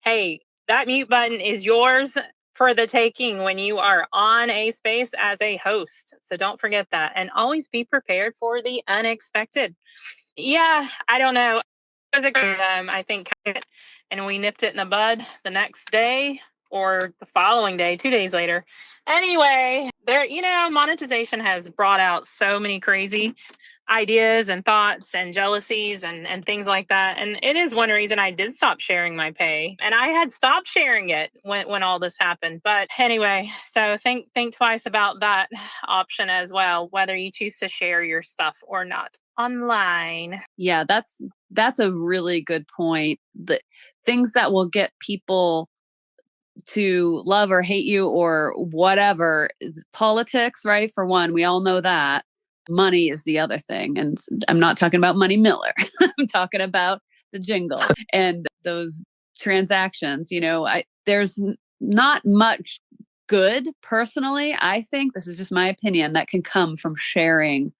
hey, that mute button is yours for the taking when you are on a space as a host. So don't forget that. And always be prepared for the unexpected. Yeah, I don't know. It was a good, I think, and we nipped it in the bud the next day or the following day, 2 days later. Anyway, monetization has brought out so many crazy ideas and thoughts and jealousies and things like that. And it is one reason I did stop sharing my pay. And I had stopped sharing it when all this happened. But anyway, so think twice about that option as well, whether you choose to share your stuff or not online. Yeah, that's a really good point. The things that will get people to love or hate you or whatever, politics, right? For one, we all know that. Money is the other thing. And I'm not talking about Money Miller. I'm talking about the jingle and those transactions. There's not much good, personally. I think, this is just my opinion, that can come from sharing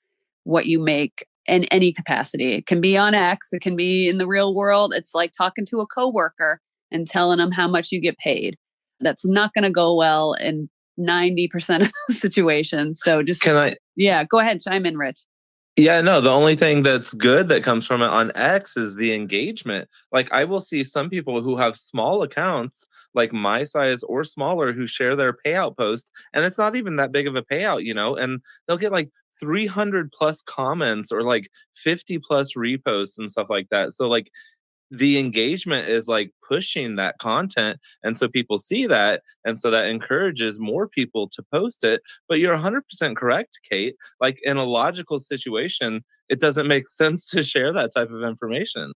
what you make in any capacity. It can be on X, it can be in the real world. It's like talking to a coworker and telling them how much you get paid. That's not going to go well in 90% of the situations. So just, yeah, go ahead, chime in, Rich. Yeah, no, the only thing that's good that comes from it on X is the engagement. Like, I will see some people who have small accounts, like my size or smaller, who share their payout post, and it's not even that big of a payout, and they'll get like 300 plus comments or like 50 plus reposts and stuff like that. So like the engagement is like pushing that content, and so people see that, and so that encourages more people to post it. But you're 100% correct, Kate. Like, in a logical situation, it doesn't make sense to share that type of information.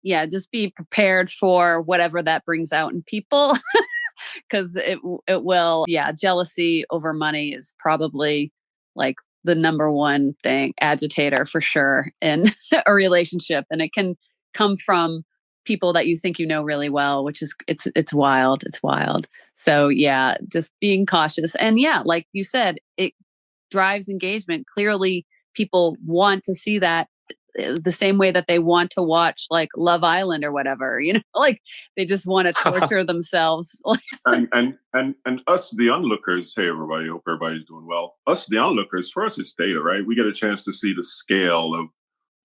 Yeah, just be prepared for whatever that brings out in people, because it will. Yeah, jealousy over money is probably like the number one thing, agitator for sure in a relationship, and it can come from people that you think you know really well, which is it's wild. It's wild. So yeah, just being cautious. And yeah, like you said, it drives engagement. Clearly people want to see that. the same way that they want to watch like Love Island or whatever, like they just want to torture themselves. and us, the onlookers. Hey, everybody! Hope everybody's doing well. Us, the onlookers. For us, it's data, right? We get a chance to see the scale of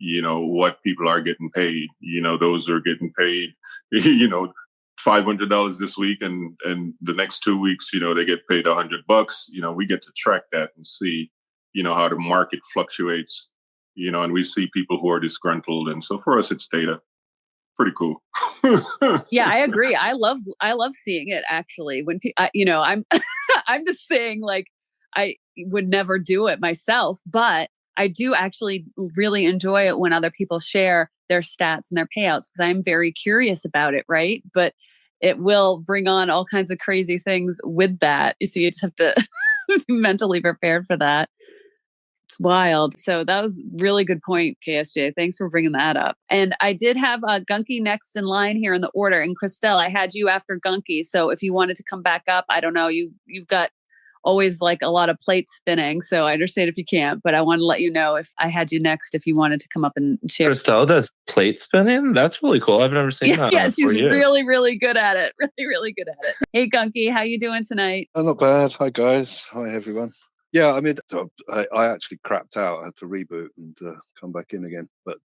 what people are getting paid. Those are getting paid. $500 this week, and the next 2 weeks, they get paid $100. We get to track that and see, how the market fluctuates. And we see people who are disgruntled, and so for us, it's data. Pretty cool. Yeah, I agree. I love seeing it actually. When I'm I'm just saying, like, I would never do it myself, but I do actually really enjoy it when other people share their stats and their payouts because I'm very curious about it, right? But it will bring on all kinds of crazy things with that. So you just have to be mentally prepared for that. It's wild. So that was really good point, KSJ. Thanks for bringing that up. And I did have Gunky next in line here in the order. And Christelle, I had you after Gunky. So if you wanted to come back up, I don't know, you've got always like a lot of plates spinning. So I understand if you can't, but I want to let you know if I had you next, if you wanted to come up and share. Christelle does plate spinning? That's really cool. I've never seen that. Yeah, she's really, really good at it. Really, really good at it. Hey, Gunky, how you doing tonight? Oh, not bad. Hi, guys. Hi, everyone. Yeah, I mean, I actually crapped out. I had to reboot and come back in again. But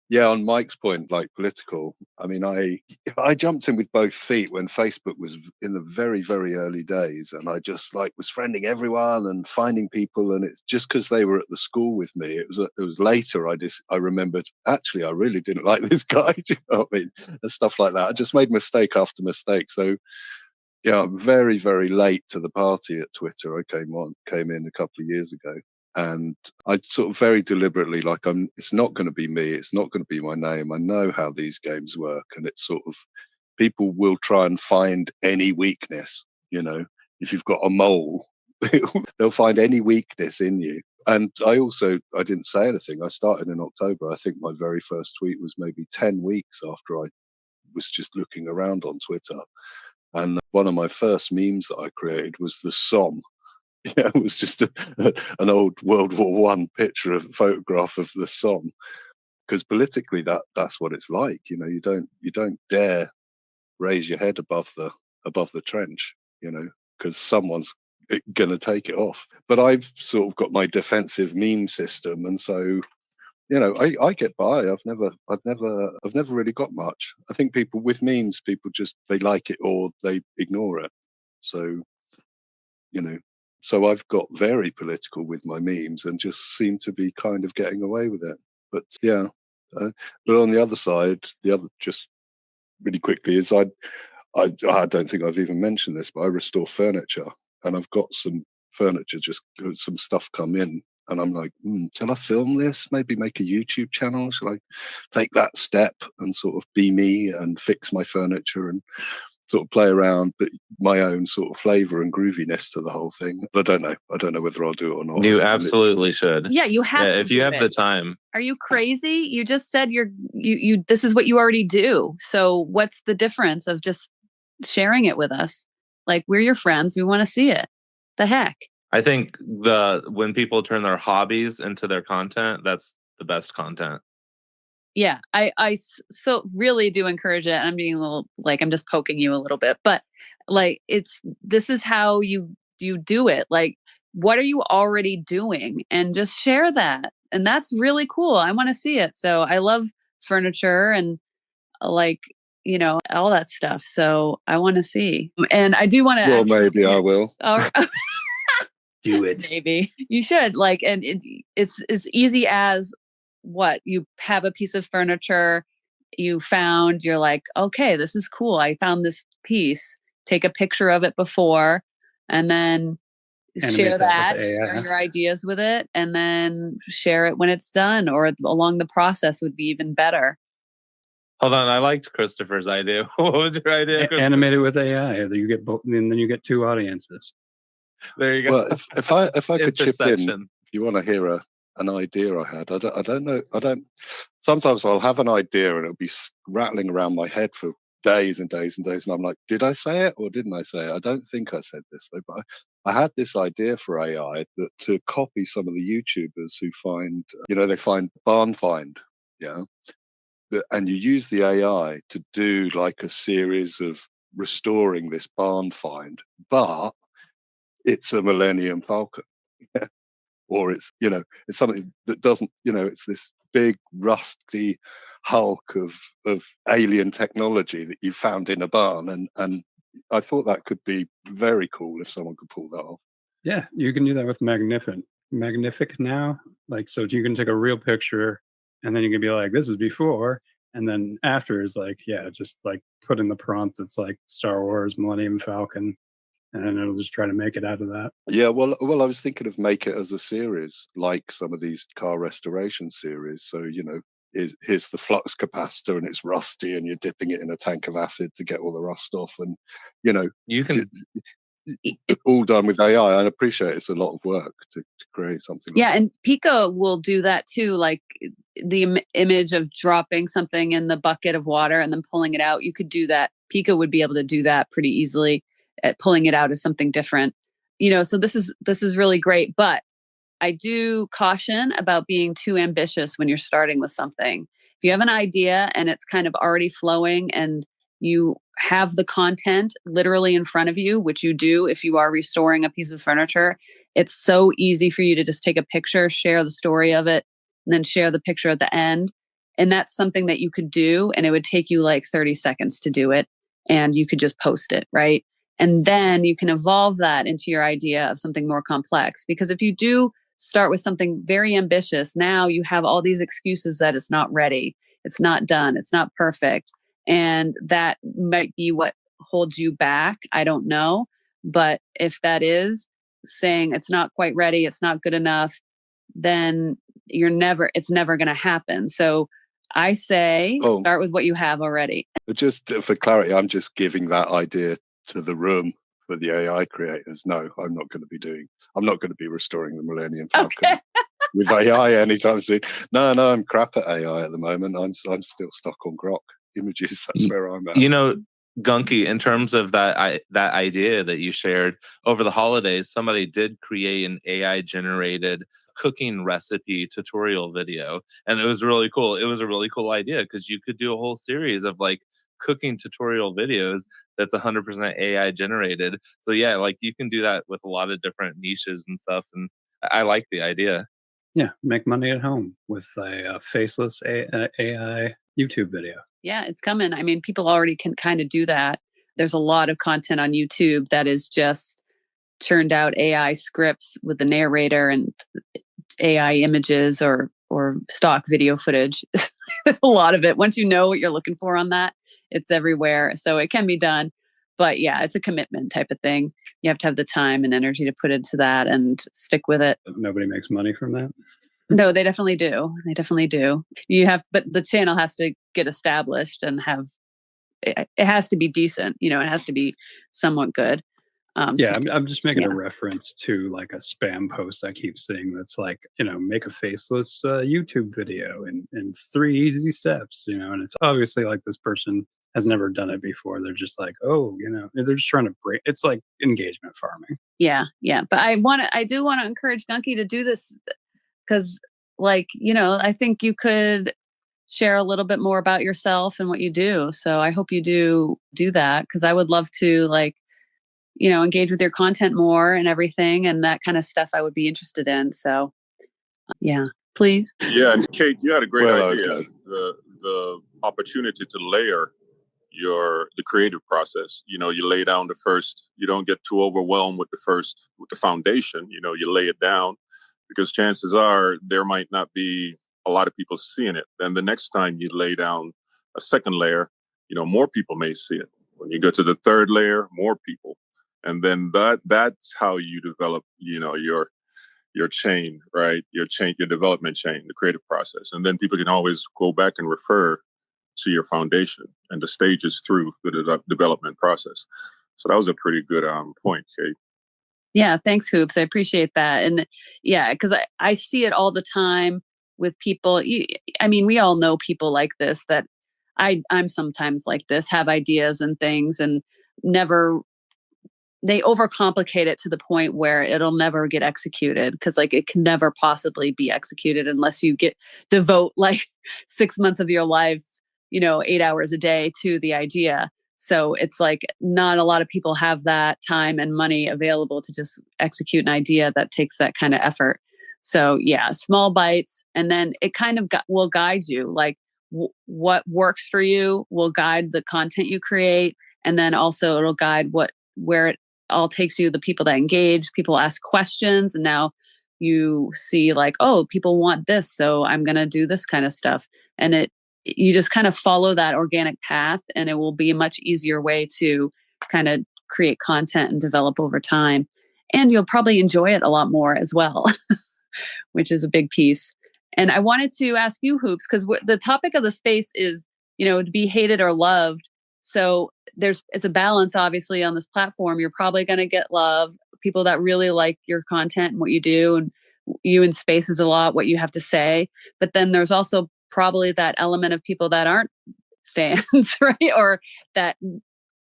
yeah, on Mike's point, like political, I mean, I jumped in with both feet when Facebook was in the very, very early days. And I just like was friending everyone and finding people. And it's just because they were at the school with me. It was later I remembered, actually, I really didn't like this guy. Do you know what I mean? And stuff like that. I just made mistake after mistake. So yeah, I'm very, very late to the party at Twitter. I came in a couple of years ago, and I sort of very deliberately, like, it's not going to be me. It's not going to be my name. I know how these games work, and it's sort of people will try and find any weakness. If you've got a mole, they'll find any weakness in you. And I didn't say anything. I started in October. I think my very first tweet was maybe 10 weeks after I was just looking around on Twitter. And one of my first memes that I created was the Somme. Yeah, it was just an old World War I picture of a photograph of the Somme. Because politically, that's what it's like. You don't dare raise your head above the trench. Because someone's going to take it off. But I've sort of got my defensive meme system, and so I get by. I've never really got much. I think people with memes, people just they like it or they ignore it. So, so I've got very political with my memes and just seem to be kind of getting away with it. But yeah, but on the other side, just really quickly is I don't think I've even mentioned this, but I restore furniture, and I've got some furniture, just some stuff come in. And I'm like, shall I film this? Maybe make a YouTube channel? Shall I take that step and sort of be me and fix my furniture and sort of play around, but my own sort of flavor and grooviness to the whole thing? But I don't know whether I'll do it or not. You absolutely should. Yeah, you have to if you have the time. Are you crazy? You just said you this is what you already do. So what's the difference of just sharing it with us? Like, we're your friends. We want to see it. The heck? I think when people turn their hobbies into their content, that's the best content. Yeah, I so really do encourage it. I'm being a little like I'm just poking you a little bit, but like this is how you do it. Like, what are you already doing? And just share that. And that's really cool. I want to see it. So I love furniture and like, all that stuff. So I want to see. And I do want to. Well, maybe I will. Do it. Maybe you should. Like, and it's as easy as what you have a piece of furniture you're like, okay, this is cool. I found this piece. Take a picture of it before, and then share your ideas with it, and then share it when it's done or along the process would be even better. Hold on, I liked Christopher's idea. What was your idea? Animated with AI. You get both, and then you get two audiences. There you go. Well, if I could chip in, if you want to hear an idea I had, I don't know. Sometimes I'll have an idea and it'll be rattling around my head for days and days and days, and I'm like, did I say it or didn't I say it? I don't think I said this though, but I had this idea for AI to copy some of the YouTubers who find, they find barn find yeah, and you use the AI to do like a series of restoring this barn find, but it's a Millennium Falcon. Or it's, it's something that doesn't, it's this big rusty hulk of alien technology that you found in a barn. And I thought that could be very cool if someone could pull that off. Yeah, you can do that with Magnific now. Like, so you can take a real picture and then you can be like, this is before. And then after is like, yeah, just like put in the prompt. It's like Star Wars, Millennium Falcon, and then it'll just try to make it out of that. Yeah, well, I was thinking of make it as a series, like some of these car restoration series. So, here's the flux capacitor and it's rusty, and you're dipping it in a tank of acid to get all the rust off, and You can all done with AI. I appreciate it's a lot of work to create something. Yeah, like that. and Pico will do that too. Like the image of dropping something in the bucket of water and then pulling it out. You could do that. Pico would be able to do that pretty easily at pulling it out as something different. So this is really great, but I do caution about being too ambitious when you're starting with something. If you have an idea and it's kind of already flowing and you have the content literally in front of you, which you do if you are restoring a piece of furniture, it's so easy for you to just take a picture, share the story of it, and then share the picture at the end. And that's something that you could do, and it would take you like 30 seconds to do it, and you could just post it, right? And then you can evolve that into your idea of something more complex. Because if you do start with something very ambitious, now you have all these excuses that it's not ready, it's not done, it's not perfect. And that might be what holds you back. I don't know. But if that is saying it's not quite ready, it's not good enough, then it's never going to happen. So I say start with what you have already. Just for clarity, I'm just giving that idea to the room for the AI creators. No, I'm not going to be restoring the Millennium Falcon with AI anytime soon. No, I'm crap at AI at the moment. I'm still stuck on Grok images. That's where I'm at. Gunky, in terms of that idea that you shared over the holidays, somebody did create an AI generated cooking recipe tutorial video, and it was really cool. It was a really cool idea because you could do a whole series of like cooking tutorial videos that's 100% AI generated. So yeah, like you can do that with a lot of different niches and stuff, and I like the idea. Yeah, make money at home with a faceless AI YouTube video. Yeah, it's coming. I mean, people already can kind of do that. There's a lot of content on YouTube that is just churned out AI scripts with the narrator and AI images or stock video footage. There's a lot of it. Once you know what you're looking for on that, it's everywhere. So it can be done. But yeah, it's a commitment type of thing. You have to have the time and energy to put into that and stick with it. Nobody makes money from that. No, they definitely do. They definitely do. But the channel has to get established and it has to be decent. It has to be somewhat good. I'm just making a reference to like a spam post I keep seeing that's like, make a faceless YouTube video in 3 easy steps, and it's obviously like this person has never done it before. They're just like, they're just trying to break. It's like engagement farming. Yeah. But I do want to encourage Gunky to do this because, I think you could share a little bit more about yourself and what you do. So I hope you do that because I would love to engage with your content more and everything and that kind of stuff I would be interested in. So please. Yeah, and Kate, you had a great idea. Okay. The opportunity to layer the creative process. You lay down you don't get too overwhelmed with the foundation. You lay it down because chances are there might not be a lot of people seeing it. Then the next time you lay down a second layer, more people may see it. When you go to the third layer, more people. And then that's how you develop, your chain, right? Your development chain, the creative process. And then people can always go back and refer to your foundation and the stages through the development process. So that was a pretty good point, Kate. Yeah, thanks, Hoops. I appreciate that. And yeah, because I see it all the time with people. We all know people like this that I'm sometimes like this, have ideas and things and never they overcomplicate it to the point where it'll never get executed, because like it can never possibly be executed unless you devote like 6 months of your life, 8 hours a day to the idea. So it's like not a lot of people have that time and money available to just execute an idea that takes that kind of effort. So yeah, small bites, and then it kind of will guide you. Like what works for you will guide the content you create, and then also it'll guide where it all takes you. The people that engage, people ask questions, and now you see like, oh, people want this, so I'm going to do this kind of stuff. And you just kind of follow that organic path, and it will be a much easier way to kind of create content and develop over time. And you'll probably enjoy it a lot more as well, which is a big piece. And I wanted to ask you, Hoops, because the topic of the space is, to be hated or loved. So it's a balance, obviously, on this platform. You're probably going to get love, people that really like your content and what you do, and you in spaces a lot, what you have to say. But then there's also probably that element of people that aren't fans, right? Or that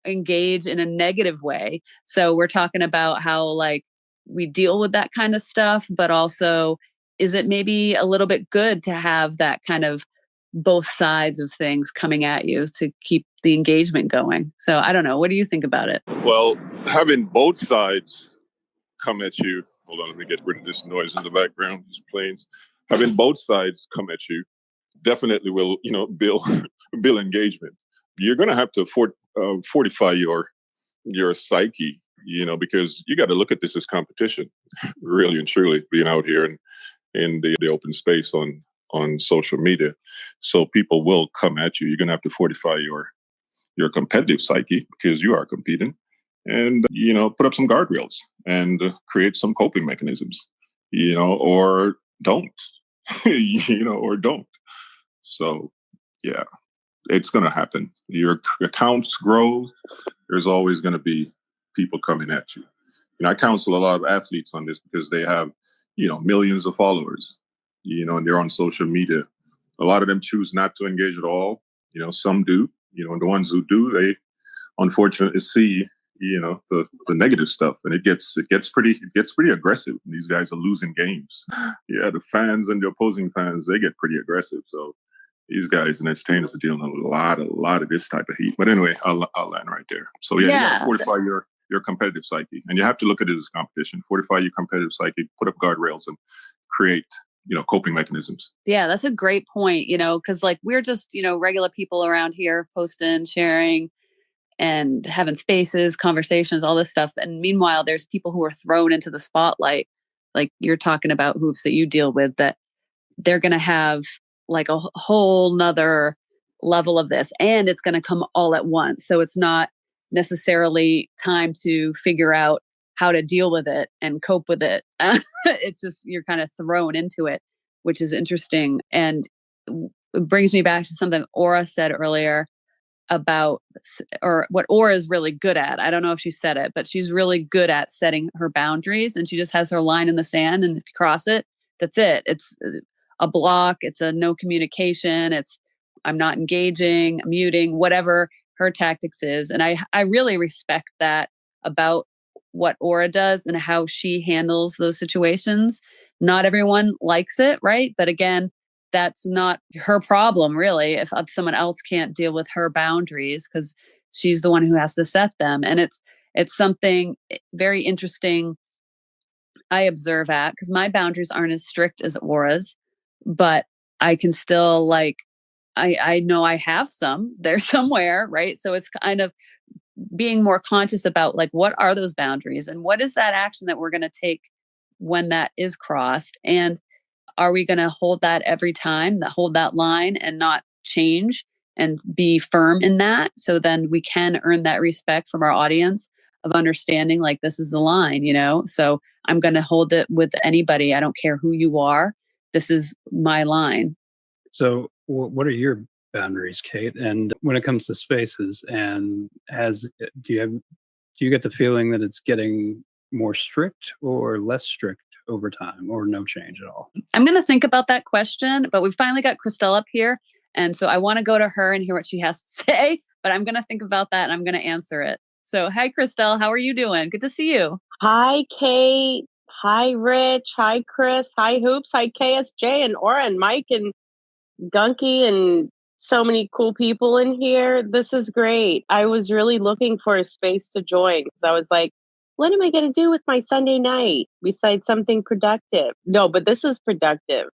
engage in a negative way. So we're talking about how like we deal with that kind of stuff, but also is it maybe a little bit good to have that kind of both sides of things coming at you to keep the engagement going? So I don't know. What do you think about it? Well, having both sides come at you. Hold on, let me get rid of this noise in the background. These planes. Having both sides come at you definitely will, build engagement. You're going to have to fortify your psyche, because you got to look at this as competition, really and truly, being out here in the open space on social media. So people will come at you. You're going to have to fortify your competitive psyche, because you are competing, and put up some guardrails and create some coping mechanisms, or don't, or don't. So yeah, it's going to happen. Your accounts grow. There's always going to be people coming at you. I counsel a lot of athletes on this, because they have millions of followers, and they're on social media. A lot of them choose not to engage at all. Some do. And the ones who do, they unfortunately see the negative stuff, and it gets pretty aggressive. These guys are losing games. Yeah, the fans and the opposing fans, they get pretty aggressive. So these guys and entertainers are dealing with a lot of this type of heat. But anyway, I'll land right there. So yeah, you got to fortify your competitive psyche, and you have to look at it as competition. Fortify your competitive psyche, put up guardrails, and create coping mechanisms. Yeah, that's a great point. Because like we're just regular people around here posting, sharing, and having spaces, conversations, all this stuff. And meanwhile, there's people who are thrown into the spotlight, like you're talking about, Hoops, that you deal with, that they're going to have like a whole nother level of this, and it's going to come all at once. So it's not necessarily time to figure out how to deal with it and cope with it. It's just, you're kind of thrown into it, which is interesting. And it brings me back to something Aura said earlier about, or what Aura is really good at. I don't know if she said it, but she's really good at setting her boundaries, and she just has her line in the sand, and if you cross it, that's it. It's a block. It's a no communication. It's I'm not engaging, muting, whatever her tactics is. And I really respect that about what Aura does and how she handles those situations. Not everyone likes it, right? But again, that's not her problem, really, if someone else can't deal with her boundaries, because she's the one who has to set them. And it's something very interesting I observe at, because my boundaries aren't as strict as Aura's, but I can still I know I have some there somewhere, right? So it's kind of being more conscious about like, what are those boundaries, and what is that action that we're going to take when that is crossed? And are we going to hold that every time, hold that line and not change and be firm in that? So then we can earn that respect from our audience of understanding, like, this is the line, so I'm going to hold it with anybody. I don't care who you are. This is my line. So what are your boundaries, Kate? And when it comes to spaces, and do you get the feeling that it's getting more strict or less strict over time, or no change at all? I'm going to think about that question, but we've finally got Christelle up here. And so I want to go to her and hear what she has to say, but I'm going to think about that and I'm going to answer it. So, hi, Christelle. How are you doing? Good to see you. Hi, Kate. Hi, Rich. Hi, Chris. Hi, Hoops. Hi, KSJ and Aura and Mike and Gunky and so many cool people in here. This is great. I was really looking for a space to join because I was like, what am I going to do with my Sunday night besides something productive? No, but this is productive.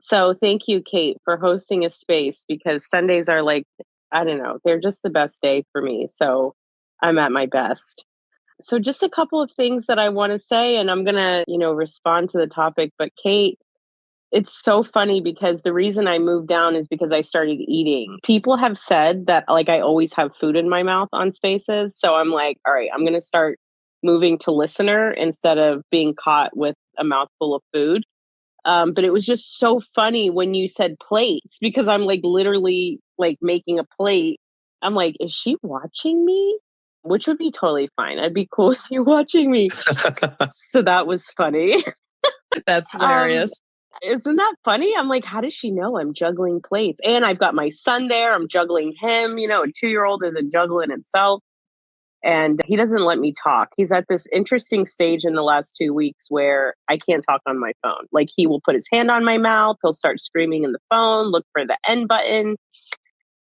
So thank you, Kate, for hosting a space because Sundays are like, I don't know, they're just the best day for me. So I'm at my best. So just a couple of things that I want to say, and I'm going to, respond to the topic. But Kate, it's so funny because the reason I moved down is because I started eating. People have said that like I always have food in my mouth on spaces. So I'm like, all right, I'm going to start moving to listener instead of being caught with a mouthful of food. But it was just so funny when you said plates because I'm like literally like making a plate. I'm like, is she watching me? Which would be totally fine. I'd be cool with you watching me. So that was funny. That's hilarious. Isn't that funny? I'm like, how does she know I'm juggling plates? And I've got my son there. I'm juggling him. A 2-year-old is a juggle in itself. And he doesn't let me talk. He's at this interesting stage in the last 2 weeks where I can't talk on my phone. Like he will put his hand on my mouth. He'll start screaming in the phone, look for the end button.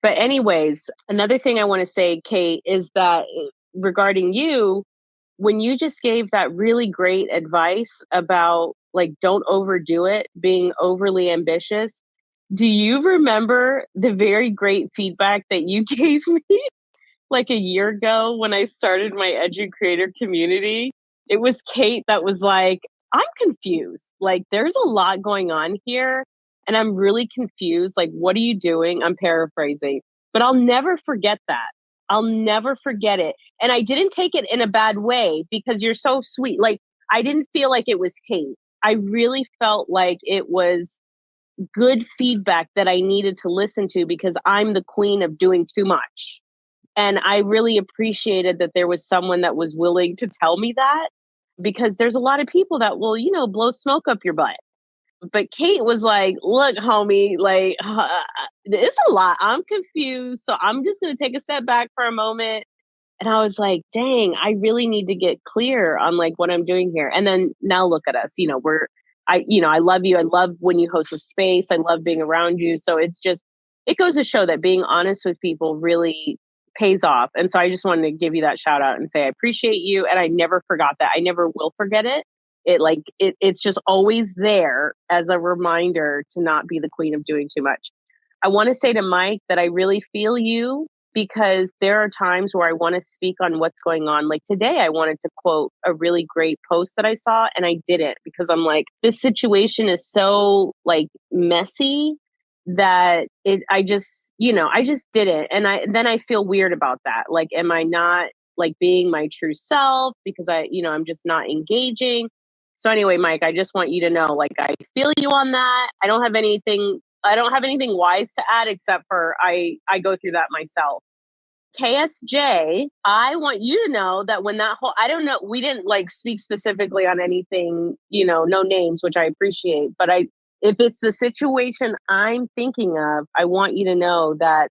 But anyways, another thing I want to say, Kate, is that regarding you, when you just gave that really great advice about like, don't overdo it, being overly ambitious. Do you remember the very great feedback that you gave me like a year ago when I started my Edu Creator community? It was Kate that was like, I'm confused. Like, there's a lot going on here, and I'm really confused. Like, what are you doing? I'm paraphrasing, but I'll never forget that. I'll never forget it. And I didn't take it in a bad way because you're so sweet. Like, I didn't feel like it was hate. I really felt like it was good feedback that I needed to listen to because I'm the queen of doing too much. And I really appreciated that there was someone that was willing to tell me that because there's a lot of people that will, blow smoke up your butt. But Kate was like, look, homie, like, it's a lot. I'm confused. So I'm just going to take a step back for a moment. And I was like, dang, I really need to get clear on like what I'm doing here. And then now look at us, I love you. I love when you host a space. I love being around you. So it goes to show that being honest with people really pays off. And so I just wanted to give you that shout out and say, I appreciate you. And I never forgot that. I never will forget it. It's just always there as a reminder to not be the queen of doing too much. I want to say to Mike that I really feel you because there are times where I want to speak on what's going on. Like today, I wanted to quote a really great post that I saw and I didn't because I'm like, this situation is so like messy that I just didn't. And then I feel weird about that. Like, am I not like being my true self because I'm just not engaging. So anyway, Mike, I just want you to know, like, I feel you on that. I don't have anything wise to add except for I go through that myself. KSJ, I want you to know that when that whole, I don't know, we didn't like speak specifically on anything, no names, which I appreciate, but if it's the situation I'm thinking of, I want you to know that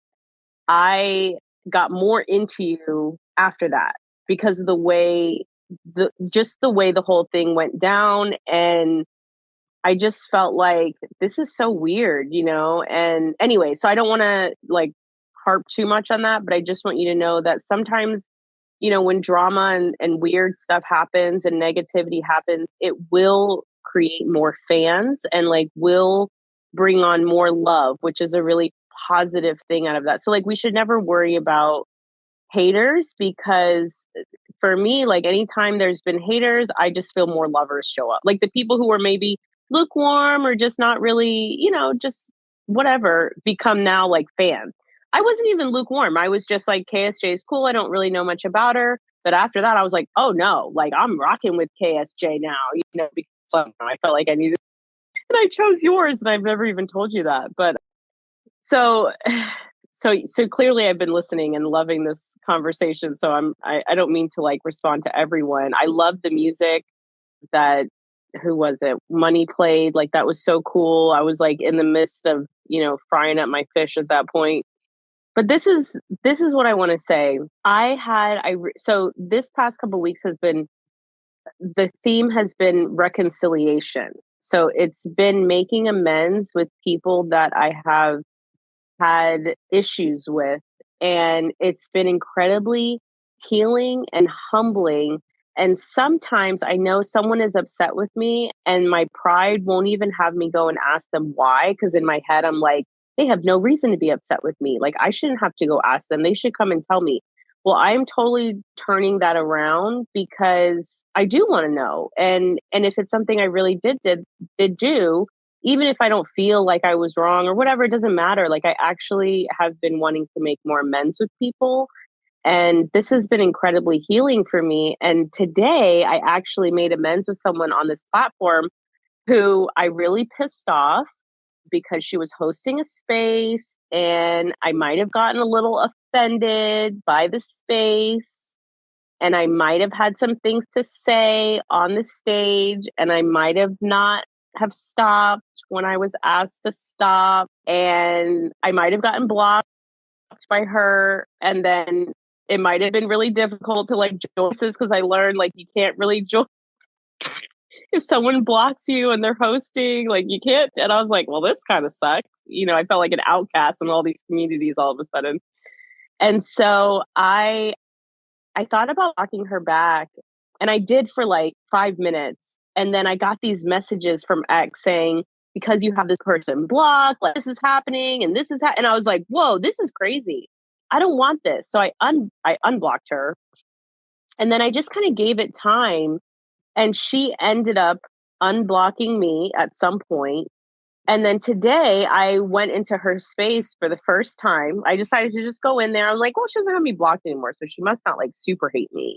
I got more into you after that because of the way the whole thing went down. And I just felt like this is so weird, and anyway, so I don't want to like harp too much on that, but I just want you to know that sometimes, when drama and weird stuff happens and negativity happens, it will create more fans and like will bring on more love, which is a really positive thing out of that. So like we should never worry about haters because for me, like anytime there's been haters, I just feel more lovers show up. Like the people who were maybe lukewarm or just not really, just whatever, become now like fans. I wasn't even lukewarm. I was just like, KSJ is cool. I don't really know much about her. But after that, I was like, oh no, like I'm rocking with KSJ now, because I felt like I needed, and I chose yours, and I've never even told you that. But so clearly I've been listening and loving this conversation. So I don't mean to like respond to everyone. I love the music that, who was it? Money played. Like that was so cool. I was like in the midst of, frying up my fish at that point. But this is what I want to say. So this past couple weeks has been, the theme has been reconciliation. So it's been making amends with people that I have had issues with. And it's been incredibly healing and humbling. And sometimes I know someone is upset with me, and my pride won't even have me go and ask them why. Because in my head, I'm like, they have no reason to be upset with me. Like, I shouldn't have to go ask them. They should come and tell me. Well, I'm totally turning that around because I do want to know. And if it's something I really did do, even if I don't feel like I was wrong or whatever, it doesn't matter. Like, I actually have been wanting to make more amends with people. And this has been incredibly healing for me. And today I actually made amends with someone on this platform who I really pissed off because she was hosting a space and I might have gotten a little offended by the space. And I might have had some things to say on the stage, and I might have not have stopped when I was asked to stop, and I might have gotten blocked by her, and then it might have been really difficult to like join this because I learned like you can't really join if someone blocks you and they're hosting, like you can't. And I was like, well, this kind of sucks. I felt like an outcast in all these communities all of a sudden. And so I thought about blocking her back, and I did for like 5 minutes. And then I got these messages from X saying, because you have this person blocked, like this is happening and this is and I was like, whoa, this is crazy. I don't want this. So I unblocked her. And then I just kind of gave it time. And she ended up unblocking me at some point. And then today I went into her space for the first time. I decided to just go in there. I'm like, well, she doesn't have me blocked anymore, so she must not like super hate me.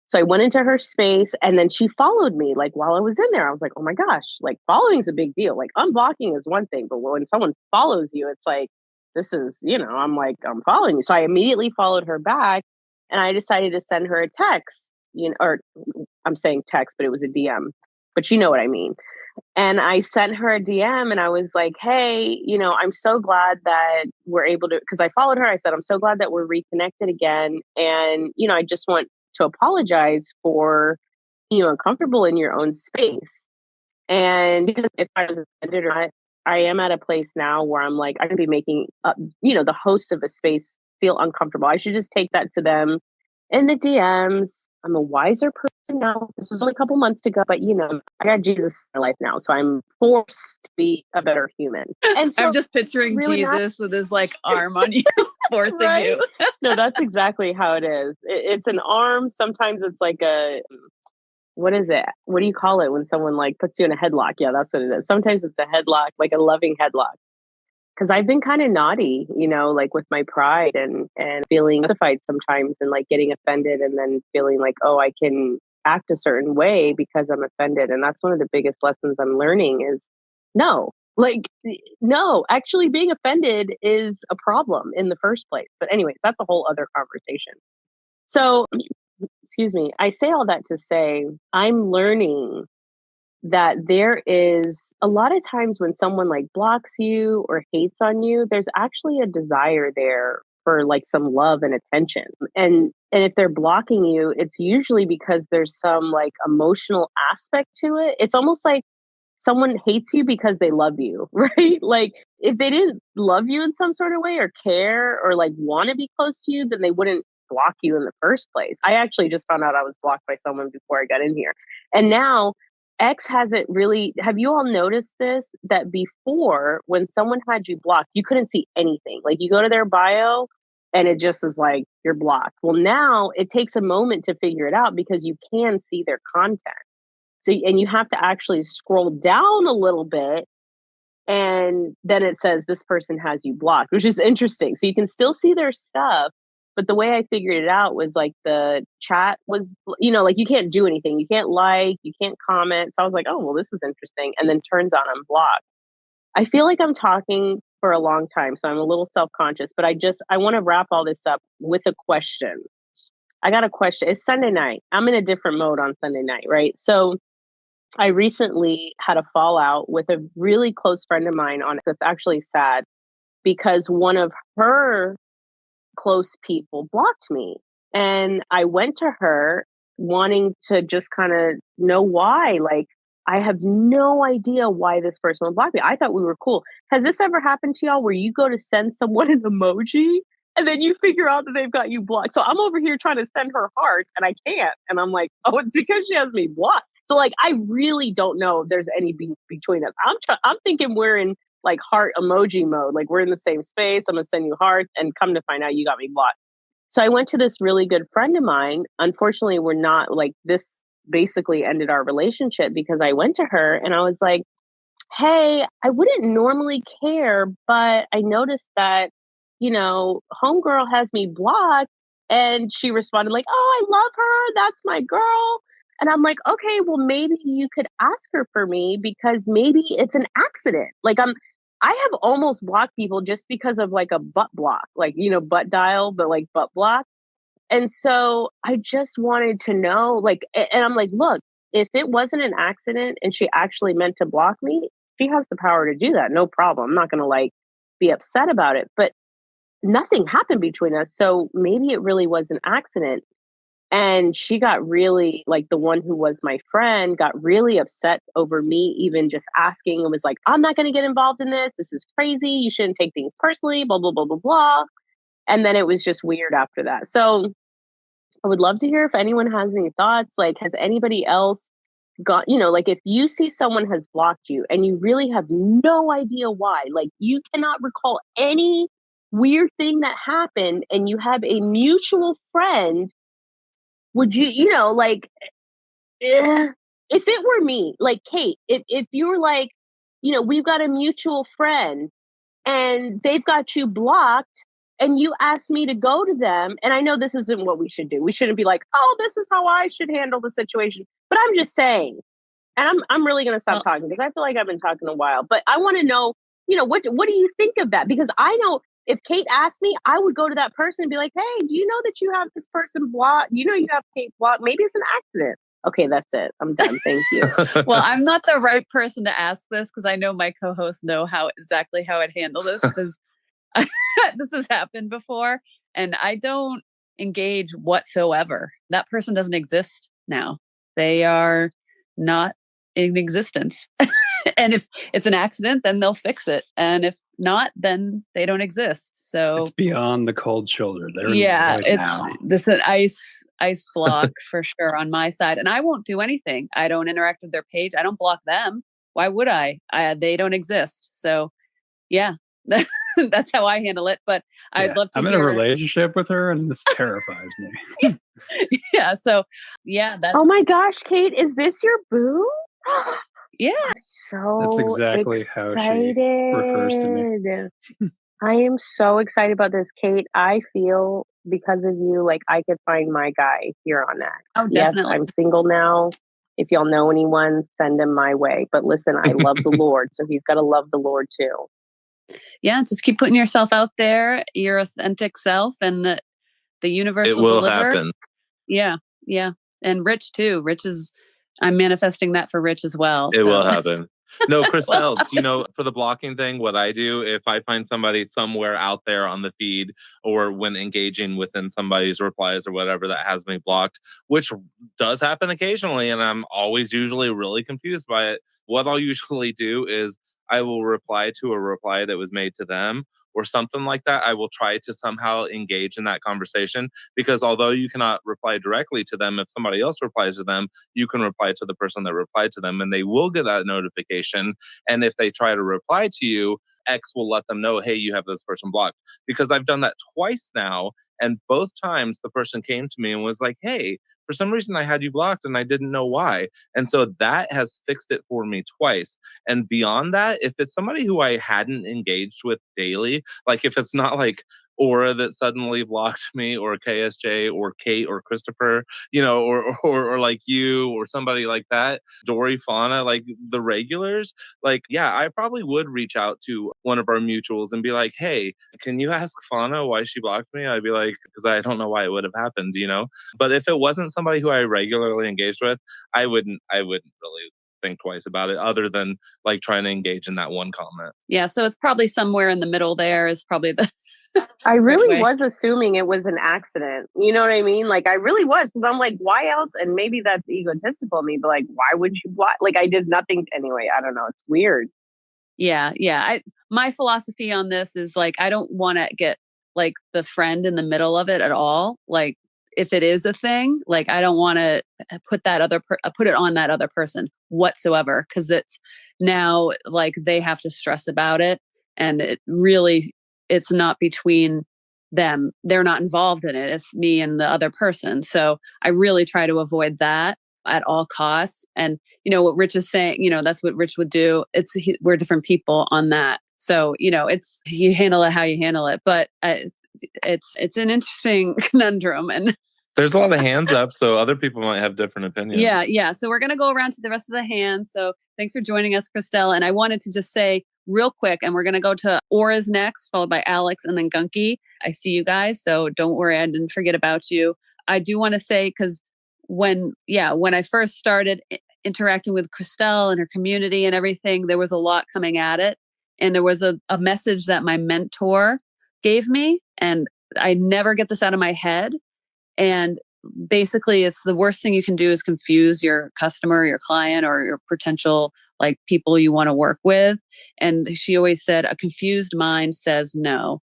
So I went into her space, and then she followed me like while I was in there. I was like, oh my gosh, like following is a big deal. Like unblocking is one thing, but when someone follows you, it's like, this is, I'm like, I'm following you. So I immediately followed her back, and I decided to send her a text, or I'm saying text, but it was a DM, but you know what I mean. And I sent her a DM and I was like, hey, I'm so glad that we're able to, because I followed her. I said, I'm so glad that we're reconnected again. And, I just want to apologize for, uncomfortable in your own space. And because if I was offended or not, I am at a place now where I'm like, I can be making, the host of a space feel uncomfortable. I should just take that to them in the DMs. I'm a wiser person now. This was only a couple months ago, but I got Jesus in my life now, so I'm forced to be a better human. And so I'm just picturing really Jesus with his like arm on you, forcing right? you. No, that's exactly how it is. It's an arm. Sometimes it's like what is it? What do you call it when someone like puts you in a headlock? Yeah, that's what it is. Sometimes it's a headlock, like a loving headlock. Because I've been kind of naughty, like with my pride and feeling justified sometimes and like getting offended and then feeling like, oh, I can act a certain way because I'm offended. And that's one of the biggest lessons I'm learning is no, like, no, actually being offended is a problem in the first place. But anyways, that's a whole other conversation. So, excuse me, I say all that to say I'm learning that there is a lot of times when someone like blocks you or hates on you, there's actually a desire there for like some love and attention. And if they're blocking you, it's usually because there's some like emotional aspect to it. It's almost like someone hates you because they love you, right? Like if they didn't love you in some sort of way or care or like want to be close to you, then they wouldn't block you in the first place. I actually just found out I was blocked by someone before I got in here. And now X hasn't really, have you all noticed this? That before, when someone had you blocked, you couldn't see anything. Like you go to their bio and it just is like, you're blocked. Well, now it takes a moment to figure it out because you can see their content. So, and you have to actually scroll down a little bit. And then it says this person has you blocked, which is interesting. So you can still see their stuff. But the way I figured it out was like the chat was, like you can't do anything. You can't like, you can't comment. So I was like, oh, well, this is interesting. And then turns on I'm blocked. I feel like I'm talking for a long time. So I'm a little self-conscious, but I want to wrap all this up with a question. I got a question. It's Sunday night. I'm in a different mode on Sunday night, right? So I recently had a fallout with a really close friend of mine on it. That's actually sad because one of her close people blocked me. And I went to her wanting to just kind of know why. Like, I have no idea why this person would block me. I thought we were cool. Has this ever happened to y'all where you go to send someone an emoji and then you figure out that they've got you blocked? So I'm over here trying to send her hearts and I can't. And I'm like, oh, it's because she has me blocked. So like, I really don't know if there's any beef between us. I'm thinking we're in like heart emoji mode. Like we're in the same space. I'm gonna send you hearts, and come to find out you got me blocked. So I went to this really good friend of mine. Unfortunately, we're not like this. Basically ended our relationship because I went to her and I was like, hey, I wouldn't normally care, but I noticed that, homegirl has me blocked. And she responded like, oh, I love her. That's my girl. And I'm like, okay, well, maybe you could ask her for me because maybe it's an accident. I have almost blocked people just because of like a butt block, like, butt dial, but like butt block. And so I just wanted to know, like, and I'm like, look, if it wasn't an accident and she actually meant to block me, she has the power to do that. No problem. I'm not going to like be upset about it. But nothing happened between us. So maybe it really was an accident. And she got really, like, the one who was my friend got really upset over me even just asking and was like, I'm not going to get involved in this. This is crazy. You shouldn't take things personally, blah, blah, blah, blah, blah. And then it was just weird after that. So I would love to hear if anyone has any thoughts. Like, has anybody else got, like if you see someone has blocked you and you really have no idea why, like you cannot recall any weird thing that happened and you have a mutual friend, would you, if it were me, like Kate, if you were like, we've got a mutual friend and they've got you blocked and you ask me to go to them, and I know this isn't what we should do. We shouldn't be like, oh, this is how I should handle the situation. But I'm just saying, and I'm really going to stop talking because I feel like I've been talking a while, but I want to know, what do you think of that? Because I know if Kate asked me, I would go to that person and be like, hey, do you know that you have this person blocked? You have Kate blocked. Maybe it's an accident. Okay, that's it. I'm done. Thank you. Well, I'm not the right person to ask this because I know my co-hosts know exactly how I'd handle this because this has happened before and I don't engage whatsoever. That person doesn't exist now. They are not in existence. And if it's an accident, then they'll fix it. And if not, then they don't exist. So it's beyond the cold shoulder. They're it's an ice block for sure on my side. And I won't do anything. I don't interact with their page. I don't block them. Why would I? They don't exist. So yeah, that's how I handle it. But I'd love to I'm in a relationship with her and this terrifies me. Yeah. So yeah. Oh my gosh, Kate, is this your boo? Yeah. So that's exactly excited. how she refers to me. I am so excited about this, Kate. I feel because of you, like I could find my guy here on that. Oh, yes, definitely. I'm single now. If y'all know anyone, send him my way. But listen, I love the Lord, so he's got to love the Lord too. Yeah, just keep putting yourself out there, your authentic self, and the universe will deliver. Happen. Yeah, yeah. And Rich too. I'm manifesting that for Rich as well. It will happen. No, Christelle, for the blocking thing, what I do, if I find somebody somewhere out there on the feed or when engaging within somebody's replies or whatever that has me blocked, which does happen occasionally, and I'm always usually really confused by it, what I'll usually do is I will reply to a reply that was made to them or something like that. I will try to somehow engage in that conversation because although you cannot reply directly to them, if somebody else replies to them, you can reply to the person that replied to them and they will get that notification. And if they try to reply to you, X will let them know, hey, you have this person blocked. Because I've done that twice now. And both times the person came to me and was like, hey, for some reason I had you blocked and I didn't know why. And so that has fixed it for me twice. And beyond that, if it's somebody who I hadn't engaged with daily, like if it's not like Aura that suddenly blocked me or KSJ or Kate or Christopher, or like you or somebody like that, Dory, Fauna, like the regulars, like, yeah, I probably would reach out to one of our mutuals and be like, hey, can you ask Fauna why she blocked me? I'd be like, because I don't know why it would have happened, But if it wasn't somebody who I regularly engaged with, I wouldn't really think twice about it other than like trying to engage in that one comment. Yeah. So it's probably somewhere in the middle there is probably I really way? was assuming it was an accident. You know what I mean? Like I really was, because I'm like, why else? And maybe that's egotistical of me, but like, why would you block? Like I did nothing anyway. I don't know. It's weird. Yeah, yeah. My philosophy on this is like I don't want to get like the friend in the middle of it at all. Like if it is a thing, like I don't want to put put it on that other person whatsoever, because it's now like they have to stress about it, and it's not between them. They're not involved in it. It's me and the other person. So I really try to avoid that at all costs. And what Rich is saying, that's what Rich would do. We're different people on that. So, it's, you handle it how you handle it, but it's an interesting conundrum. And there's a lot of hands up, so other people might have different opinions. Yeah. So we're going to go around to the rest of the hands. So thanks for joining us, Christelle. And I wanted to just say real quick, and we're going to go to Aura's next, followed by Alex and then Gunky. I see you guys, so don't worry, I didn't forget about you. I do want to say, because when I first started interacting with Christelle and her community and everything, there was a lot coming at it. And there was a message that my mentor gave me, and I never get this out of my head. And basically, it's the worst thing you can do is confuse your customer, your client, or your potential like people you want to work with. And she always said, a confused mind says no.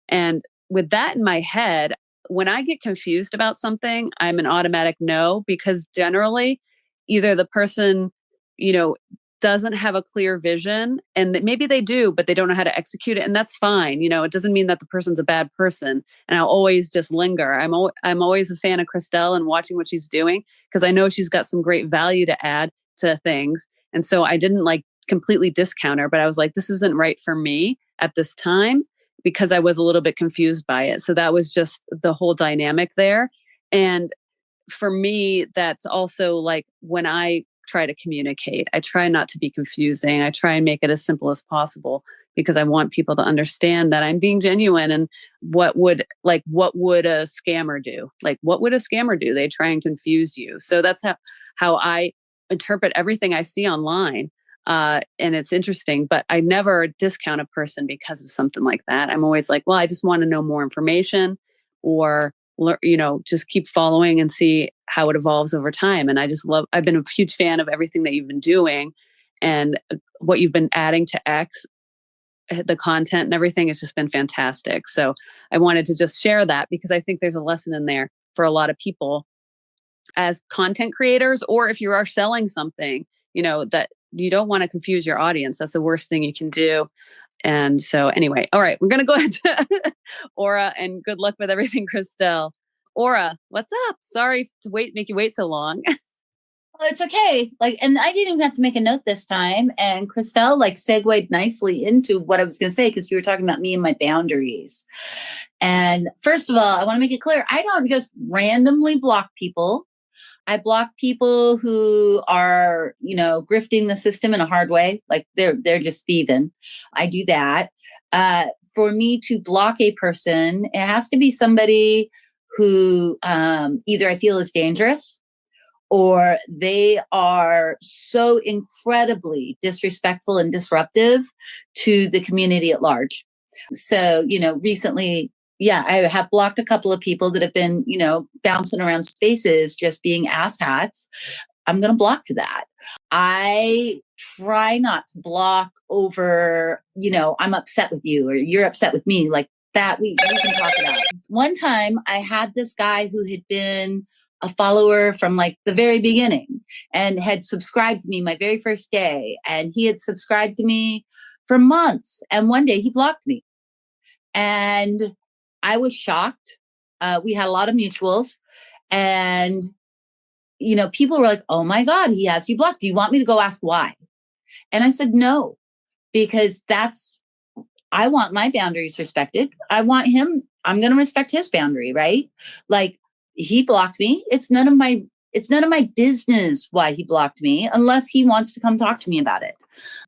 And with that in my head, when I get confused about something, I'm an automatic no, because generally either the person, doesn't have a clear vision, and maybe they do, but they don't know how to execute it. And that's fine. It doesn't mean that the person's a bad person. And I'll always just linger. I'm always a fan of Christelle and watching what she's doing, because I know she's got some great value to add to things. And so I didn't like completely discount her, but I was like, this isn't right for me at this time, because I was a little bit confused by it. So that was just the whole dynamic there. And for me, that's also like when I try to communicate, I try not to be confusing. I try and make it as simple as possible, because I want people to understand that I'm being genuine. And what would a scammer do? Like, what would a scammer do? They try and confuse you. So that's how I interpret everything I see online. And it's interesting, but I never discount a person because of something like that. I'm always like, well, I just want to know more information, or just keep following and see how it evolves over time. And I've been a huge fan of everything that you've been doing, and what you've been adding to X, the content and everything has just been fantastic. So I wanted to just share that, because I think there's a lesson in there for a lot of people as content creators, or if you are selling something, that you don't want to confuse your audience. That's the worst thing you can do. And so anyway, all right, we're going to go into Aura, and good luck with everything, Christelle. Aura, what's up? Sorry to make you wait so long. Oh, it's okay. And I didn't even have to make a note this time. And Christelle segued nicely into what I was going to say, because you were talking about me and my boundaries. And first of all, I want to make it clear, I don't just randomly block people. I block people who are, grifting the system in a hard way. Like they're just thieving. I do that. For me to block a person, it has to be somebody who either I feel is dangerous, or they are so incredibly disrespectful and disruptive to the community at large. So, recently, I have blocked a couple of people that have been, bouncing around spaces, just being asshats. I'm going to block for that. I try not to block over, I'm upset with you or you're upset with me, like that. We can talk about it. One time I had this guy who had been a follower from the very beginning and had subscribed to me my very first day. And he had subscribed to me for months. And one day he blocked me. And I was shocked. We had a lot of mutuals, and, people were like, oh my God, he has you blocked. Do you want me to go ask why? And I said, no, because I want my boundaries respected. I'm going to respect his boundary, right? He blocked me. It's none of my business why he blocked me, unless he wants to come talk to me about it.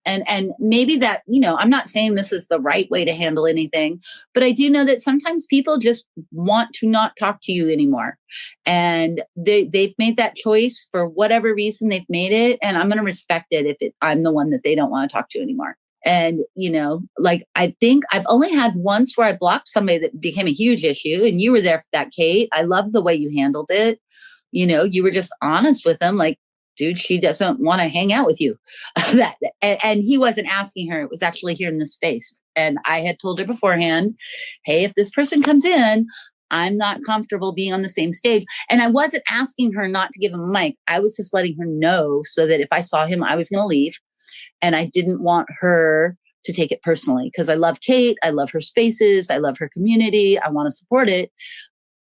And maybe that, I'm not saying this is the right way to handle anything, but I do know that sometimes people just want to not talk to you anymore. And they've made that choice for whatever reason they've made it. And I'm going to respect it if I'm the one that they don't want to talk to anymore. And, like, I think I've only had once where I blocked somebody that became a huge issue. And you were there for that, Kate. I love the way you handled it. You were just honest with them. Like, dude, she doesn't want to hang out with you. And he wasn't asking her. It was actually here in this space. And I had told her beforehand, hey, if this person comes in, I'm not comfortable being on the same stage. And I wasn't asking her not to give him a mic. I was just letting her know so that if I saw him, I was going to leave. And I didn't want her to take it personally because I love Kate. I love her spaces. I love her community. I want to support it.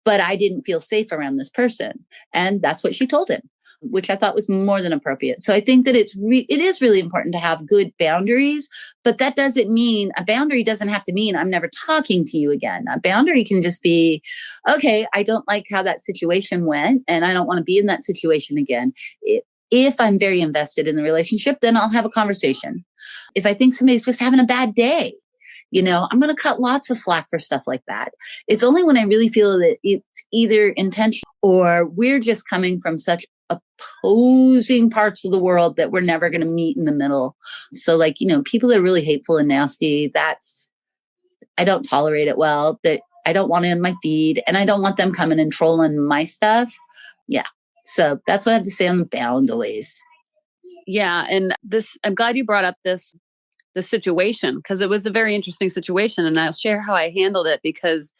But I didn't feel safe around this person. And that's what she told him, which I thought was more than appropriate. So I think that it is really important to have good boundaries, but that doesn't mean a boundary doesn't have to mean I'm never talking to you again. A boundary can just be, okay, I don't like how that situation went and I don't want to be in that situation again. If I'm very invested in the relationship, then I'll have a conversation. If I think somebody's just having a bad day, I'm going to cut lots of slack for stuff like that. It's only when I really feel that it's either intentional or we're just coming from such opposing parts of the world that we're never going to meet in the middle. So like, people that are really hateful and nasty, I don't tolerate it well. That I don't want it in my feed and I don't want them coming and trolling my stuff. Yeah. So that's what I have to say on the boundaries. Yeah. And I'm glad you brought up the situation because it was a very interesting situation. And I'll share how I handled it because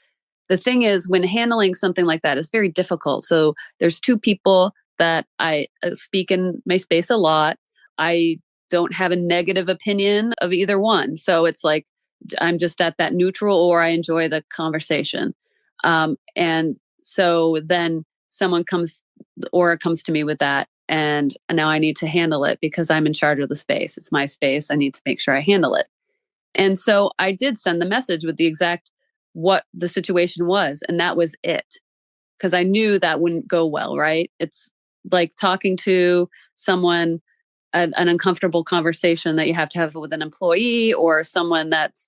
the thing is when handling something like that is very difficult. So there's two people that I speak in my space a lot. I don't have a negative opinion of either one. So it's like, I'm just at that neutral or I enjoy the conversation. And so then Aura comes to me with that. And now I need to handle it because I'm in charge of the space. It's my space. I need to make sure I handle it. And so I did send the message with the exact what the situation was. And that was it. Because I knew that wouldn't go well, right? It's like talking to someone, an uncomfortable conversation that you have to have with an employee or someone that's,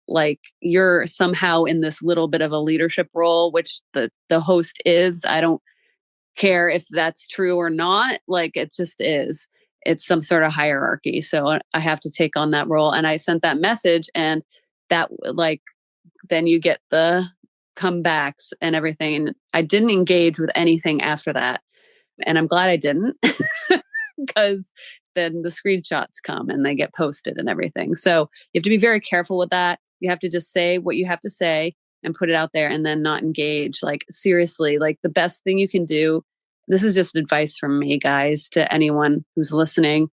like you're somehow in this little bit of a leadership role, which the host is. I don't care if that's true or not. Like it just is. It's some sort of hierarchy. So I have to take on that role. And I sent that message and that then you get the comebacks and everything. And I didn't engage with anything after that. And I'm glad I didn't because then the screenshots come and they get posted and everything. So you have to be very careful with that. You have to just say what you have to say and put it out there and then not engage. Like seriously, like the best thing you can do, this is just advice from me, guys, to anyone who's listening.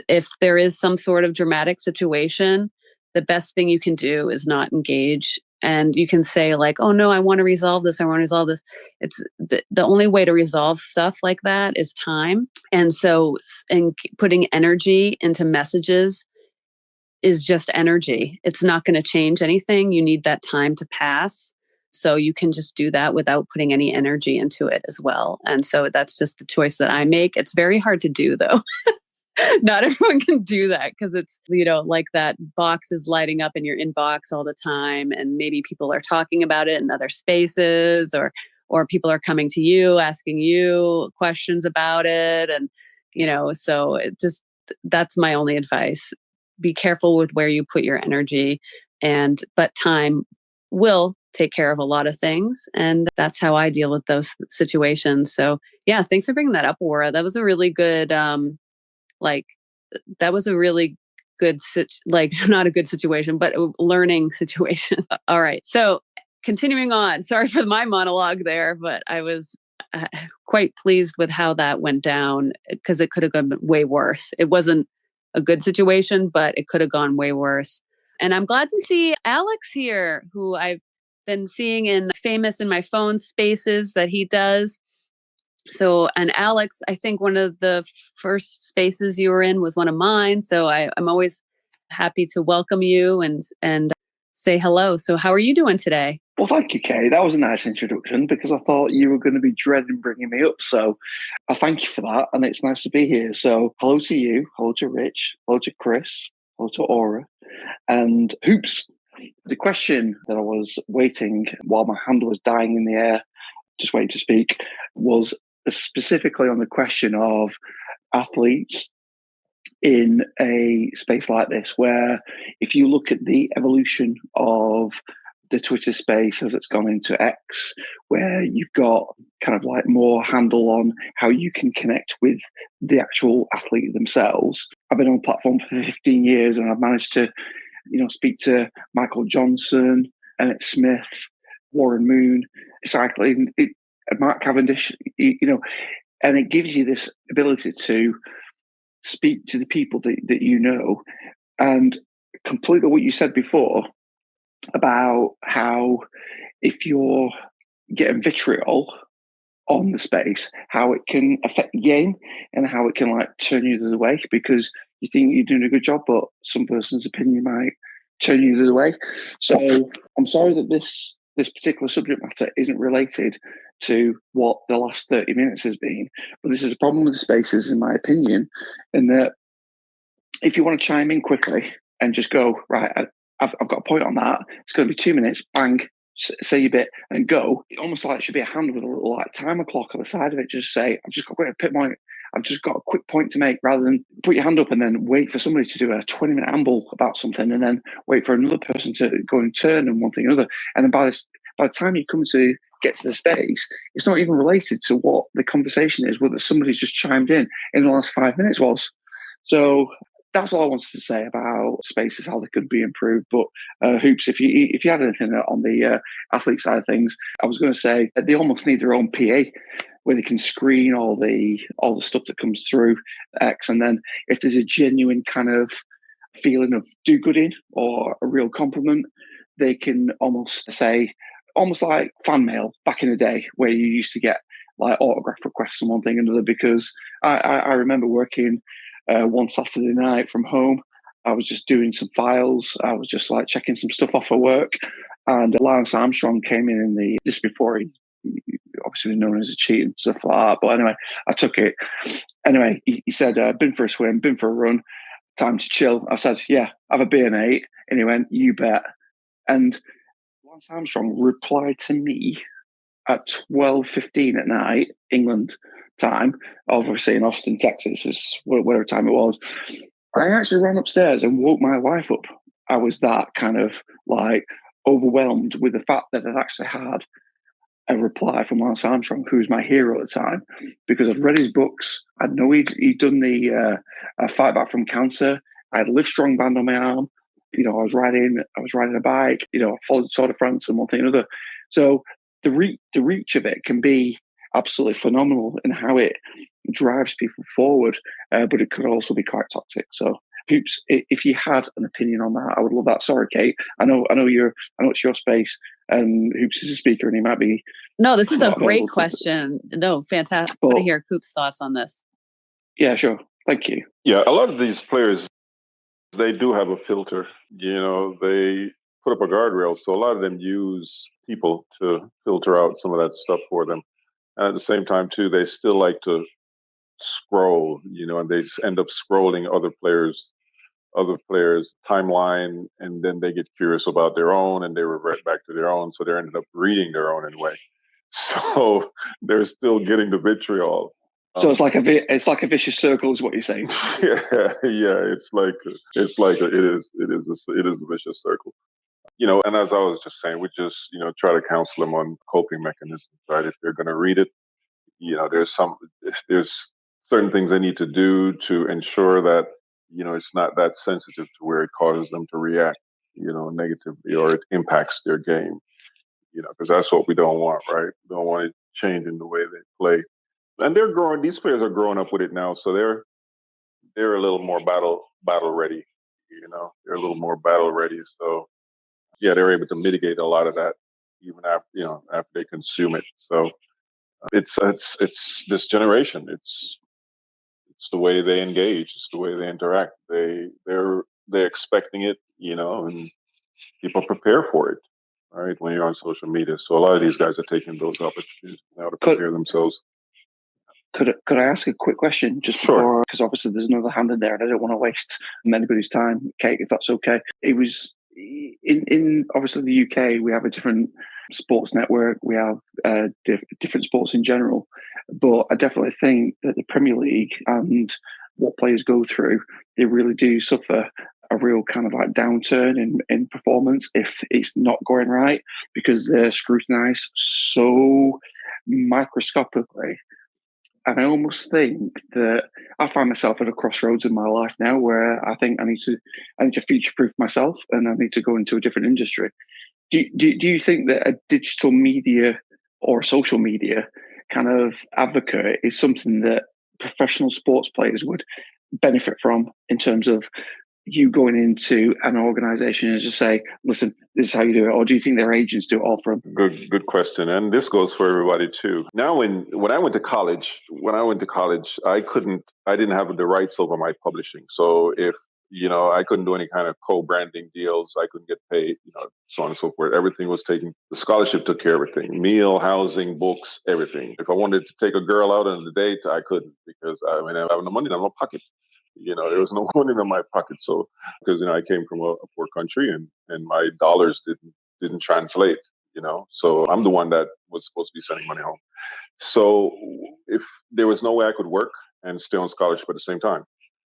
If there is some sort of dramatic situation, the best thing you can do is not engage. And you can say like, oh no, I want to resolve this. I want to resolve this. It's the only way to resolve stuff like that is time. And so putting energy into messages is just energy. It's not going to change anything. You need that time to pass. So you can just do that without putting any energy into it as well. And so that's just the choice that I make. It's very hard to do though. Not everyone can do that because it's, like that box is lighting up in your inbox all the time. And maybe people are talking about it in other spaces or people are coming to you, asking you questions about it. And, so that's my only advice. Be careful with where you put your energy but time will take care of a lot of things. And that's how I deal with those situations. So yeah, thanks for bringing that up, Aura. That was a really good, that was a really good, not a good situation, but a learning situation. All right. So continuing on, sorry for my monologue there, but I was quite pleased with how that went down because it could have gone way worse. It wasn't a good situation, but it could have gone way worse. And I'm glad to see Alex here, who I've been seeing famous in my phone spaces that he does. So, and Alex, I think one of the first spaces you were in was one of mine. So I'm always happy to welcome you and say hello. So how are you doing today? Well, thank you, Kay. That was a nice introduction because I thought you were going to be dreading bringing me up. So I thank you for that. And it's nice to be here. So hello to you. Hello to Rich. Hello to Chris. Hello to Aura. And Hoops. The question that I was waiting while my hand was dying in the air, just waiting to speak, was specifically on the question of athletes in a space like this, where if you look at the evolution of the Twitter space as it's gone into X, where you've got kind of like more handle on how you can connect with the actual athlete themselves. I've been on the platform for 15 years and I've managed to, speak to Michael Johnson, Emmett Smith, Warren Moon, cycling, Mark Cavendish, and it gives you this ability to speak to the people that you know. And completely what you said before about how if you're getting vitriol on the space, how it can affect the game and how it can like turn you the other way because you think you're doing a good job, but some person's opinion might turn you the other way. So I'm sorry that this particular subject matter isn't related to what the last 30 minutes has been, but this is a problem with the spaces, in my opinion, in that if you want to chime in quickly and just go, right, I've got a point on that, it's going to be 2 minutes, bang, say your bit and go. Almost like it should be a hand with a little like timer clock on the side of it. Just say, I've just got a quick point to make, rather than put your hand up and then wait for somebody to do a 20-minute amble about something and then wait for another person to go and turn and one thing or another. And then by the time you come to get to the space, it's not even related to what the conversation is, whether somebody's just chimed in the last 5 minutes was. So that's all I wanted to say about spaces, how they could be improved. But Hoops, if you had anything on the athlete side of things, I was going to say they almost need their own PA where they can screen all the stuff that comes through X, and then if there's a genuine kind of feeling of do-gooding or a real compliment, they can almost say, almost like fan mail back in the day, where you used to get like autograph requests and one thing and another. Because I remember working one Saturday night from home. I was just doing some files. I was just like checking some stuff off for work. And Lance Armstrong came in just before he obviously known as a cheat and stuff like that. But anyway, I took it. Anyway, he said, been for a swim, been for a run, time to chill. I said, yeah, have a beer, mate. And he went, you bet. And Lance Armstrong replied to me at 12:15 at night, England time, obviously in Austin, Texas, is whatever time it was. I actually ran upstairs and woke my wife up. I was that kind of like overwhelmed with the fact that I'd actually had a reply from Lance Armstrong, who was my hero at the time, because I'd read his books. I know he'd done the fight back from cancer. I had a Livestrong band on my arm. I was riding a bike. I followed Tour de France and one thing or another. So the reach of it can be absolutely phenomenal in how it drives people forward, but it could also be quite toxic. So Hoops, if you had an opinion on that, I would love that. Sorry, Kate. I know it's your space, and Hoops is a speaker, and he might be. No, this is a great question. No, fantastic. I want to hear Hoops' thoughts on this. Yeah, sure. Thank you. Yeah, a lot of these players, they do have a filter. They put up a guardrail, so a lot of them use people to filter out some of that stuff for them. And at the same time, too, they still like to scroll, and they end up scrolling other players' timeline, and then they get curious about their own, and they revert back to their own. So they're ended up reading their own anyway. So they're still getting the vitriol. So it's like a vicious circle, is what you're saying. Yeah. It is a vicious circle. And as I was just saying, we just try to counsel them on coping mechanisms, right? If they're going to read it, there's certain things they need to do to ensure that it's not that sensitive to where it causes them to react negatively, or it impacts their game, because that's what we don't want, right? We don't want it changing the way they play. And these players are growing up with it now, so they're a little more battle ready, they're a little more battle ready. So yeah, they're able to mitigate a lot of that even after they consume it. So it's this generation. It's the way they engage. It's the way they interact. They're expecting it, and people prepare for it, right? When you're on social media, so a lot of these guys are taking those opportunities now to prepare themselves. Could I ask a quick question just before, because obviously there's another hand in there, and I don't want to waste anybody's time, Kate, if that's okay. It was in obviously the UK, we have a different sports network, we have different sports in general, but I definitely think that the Premier League and what players go through, they really do suffer a real kind of like downturn in performance if it's not going right, because they're scrutinized so microscopically. And I almost think that I find myself at a crossroads in my life now where I think I need to future proof myself, and I need to go into a different industry. Do you think that a digital media or social media kind of advocate is something that professional sports players would benefit from, in terms of you going into an organization and just say, listen, this is how you do it? Or do you think their agents do it all for them? Good question. And this goes for everybody too. Now, when I went to college, I didn't have the rights over my publishing. So if, I couldn't do any kind of co-branding deals, I couldn't get paid, so on and so forth. Everything was taken, the scholarship took care of everything, meal, housing, books, everything. If I wanted to take a girl out on a date, I couldn't, because I have no money in my pocket. There was no money in my pocket. So, because, I came from a poor country, and my dollars didn't translate, so I'm the one that was supposed to be sending money home. So if there was no way I could work and stay on scholarship at the same time,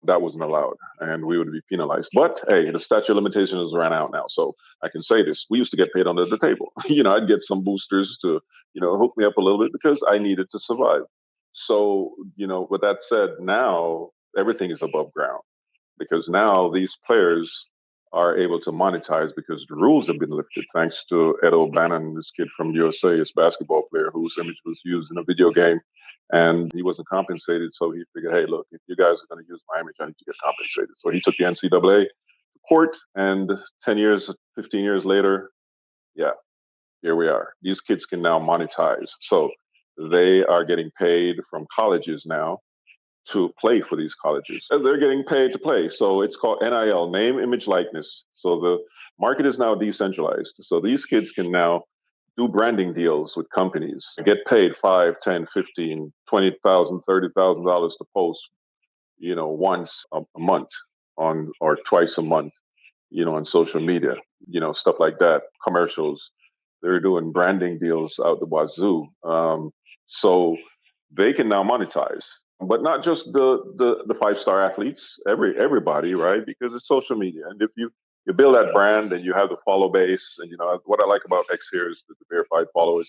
that wasn't allowed, and we would be penalized. But hey, the statute of limitations ran out now, so I can say this: we used to get paid under the table. I'd get some boosters to, hook me up a little bit because I needed to survive. So, with that said, now everything is above ground, because now these players are able to monetize because the rules have been lifted, thanks to Ed O'Bannon, this kid from USA, this basketball player whose image was used in a video game, and he wasn't compensated. So he figured, hey, look, if you guys are going to use my image, I need to get compensated. So he took the NCAA to court, and 10 years, 15 years later, yeah, here we are. These kids can now monetize. So they are getting paid from colleges now to play for these colleges. They're getting paid to play. So it's called NIL, name, image, likeness. So the market is now decentralized. So these kids can now do branding deals with companies, get paid $5, $10, $15, $20,000, $30,000 to post, once a month or twice a month, on social media, stuff like that, commercials. They're doing branding deals out the wazoo. So they can now monetize, but not just the 5-star athletes, everybody, right? Because it's social media. And if you build that brand and you have the follow base, and what I like about X here is the verified followers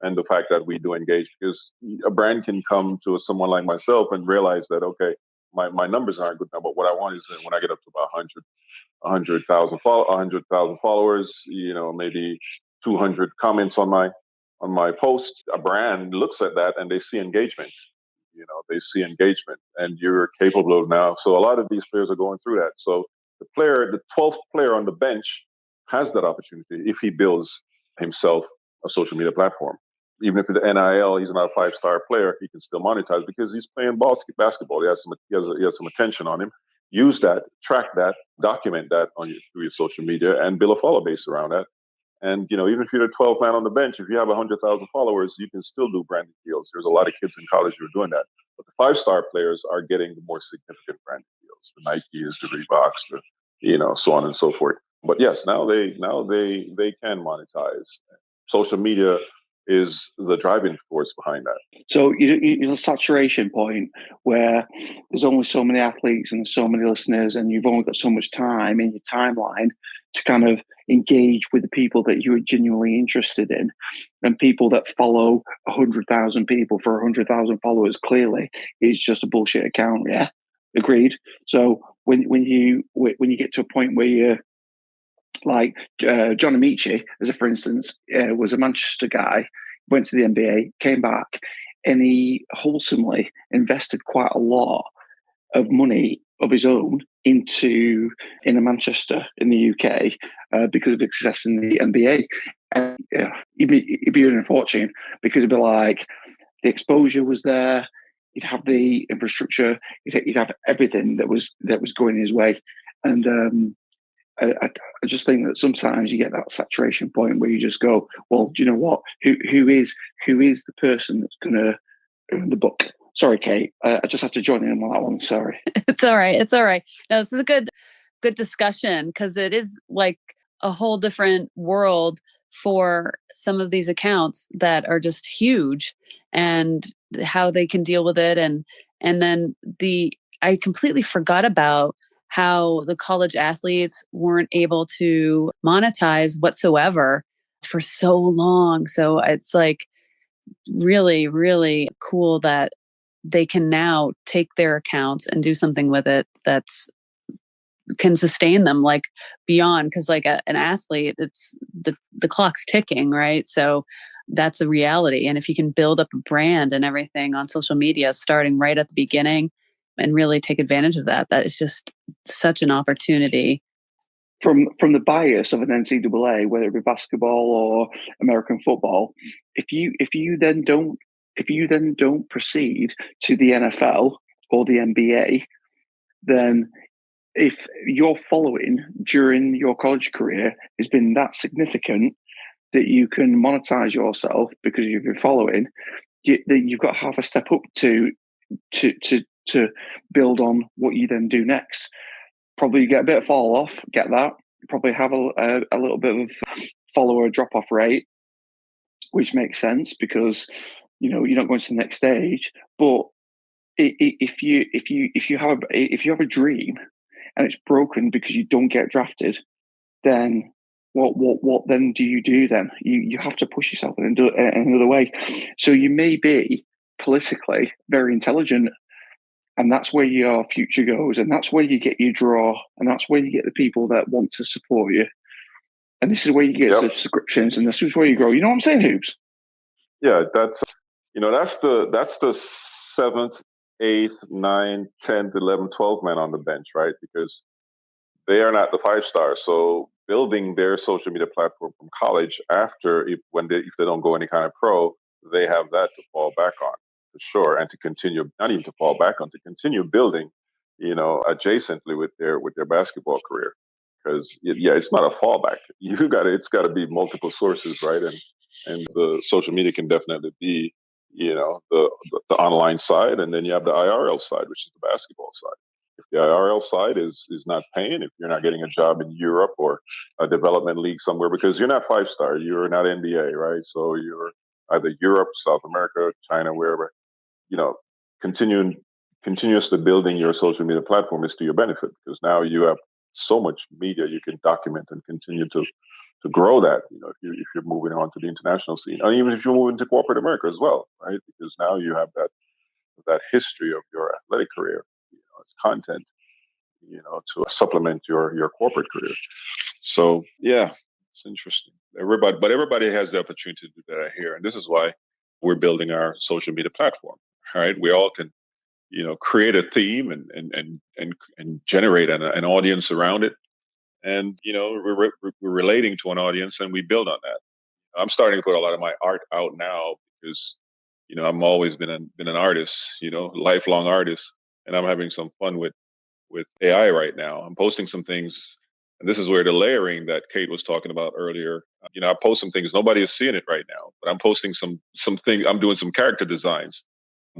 and the fact that we do engage, because a brand can come to someone like myself and realize that, okay, my numbers aren't good now, but what I want is that when I get up to about 100,000 followers, maybe 200 comments on my post, a brand looks at that and they see engagement. And you're capable of now. So a lot of these players are going through that. So the 12th player on the bench has that opportunity if he builds himself a social media platform. Even if it's NIL, he's not a 5-star player, he can still monetize because he's playing basketball. He has some attention on him. Use that, track that, document that through your social media, and build a follow base around that. And, even if you're the 12th man on the bench, if you have 100,000 followers, you can still do branding deals. There's a lot of kids in college who are doing that. But the 5-star players are getting the more significant branding deals. The Nikes, the Reeboks, so on and so forth. But yes, now they can monetize. Social media is the driving force behind that. So you're a saturation point where there's only so many athletes and so many listeners, and you've only got so much time in your timeline to kind of engage with the people that you are genuinely interested in. And people that follow 100,000 people for 100,000 followers clearly is just a bullshit account. Yeah, agreed. So when you get to a point where you're like John Amici, as a for instance, was a Manchester guy, went to the NBA, came back, and he wholesomely invested quite a lot of money of his own into Manchester in the UK because of his success in the NBA. And he'd be earning a fortune because it'd be like the exposure was there. He'd have the infrastructure. He'd have everything that was going his way. And I just think that sometimes you get that saturation point where you just go, well, do you know what? Who is the person that's going to own the book? Sorry, Kate. I just have to join in on that one. Sorry. It's all right. It's all right. No, this is a good discussion, because it is like a whole different world for some of these accounts that are just huge, and how they can deal with it, and then the I completely forgot about how the college athletes weren't able to monetize whatsoever for so long. So it's like really, really cool that they can now take their accounts and do something with it that's can sustain them like beyond, because like an athlete, it's the clock's ticking, right? So that's a reality. And if you can build up a brand and everything on social media starting right at the beginning and really take advantage of that, that is just such an opportunity. From the bias of an NCAA, whether it be basketball or American football, if you then don't proceed to the NFL or the NBA, then if your following during your college career has been that significant that you can monetize yourself because of your following, you've got half a step up to build on what you then do next. Probably get a bit of fall off, get that. Probably have a little bit of follower drop off rate, which makes sense because you're not going to the next stage. But if you have a dream and it's broken because you don't get drafted, then what then do you do then? You have to push yourself in another way. So you may be politically very intelligent, and that's where your future goes, and that's where you get your draw, and that's where you get the people that want to support you. And this is where you get subscriptions, and this is where you grow. You know what I'm saying, Hoops? Yeah, that's the 7th, 8th, 9th, 10th, 11th, 12th man on the bench, right? Because they are not the 5-stars. So building their social media platform from college after, if they don't go any kind of pro, they have that to fall back on for sure, and to continue, not even to fall back on, to continue building, adjacently with their basketball career. Because it's not a fallback. It's got to be multiple sources, right? And the social media can definitely be, the online side, and then you have the IRL side, which is the basketball side. If the IRL side is not paying, if you're not getting a job in Europe or a development league somewhere, because you're not 5-star, you're not NBA, right? So you're either Europe, South America, China, wherever. Continuously building your social media platform is to your benefit, because now you have so much media you can document and continue to grow that. If you're moving on to the international scene, or even if you're moving to corporate America as well, right? Because now you have that history of your athletic career, as content, to supplement your corporate career. So yeah, it's interesting. Everybody has the opportunity to do that here, and this is why we're building our social media platform. Right? We all can, create a theme and generate an audience around it, and we're relating to an audience, and we build on that. I'm starting to put a lot of my art out now because I've always been an artist, lifelong artist, and I'm having some fun with AI right now. I'm posting some things, and this is where the layering that Kate was talking about earlier. I post some things, nobody is seeing it right now, but I'm posting some things. I'm doing some character designs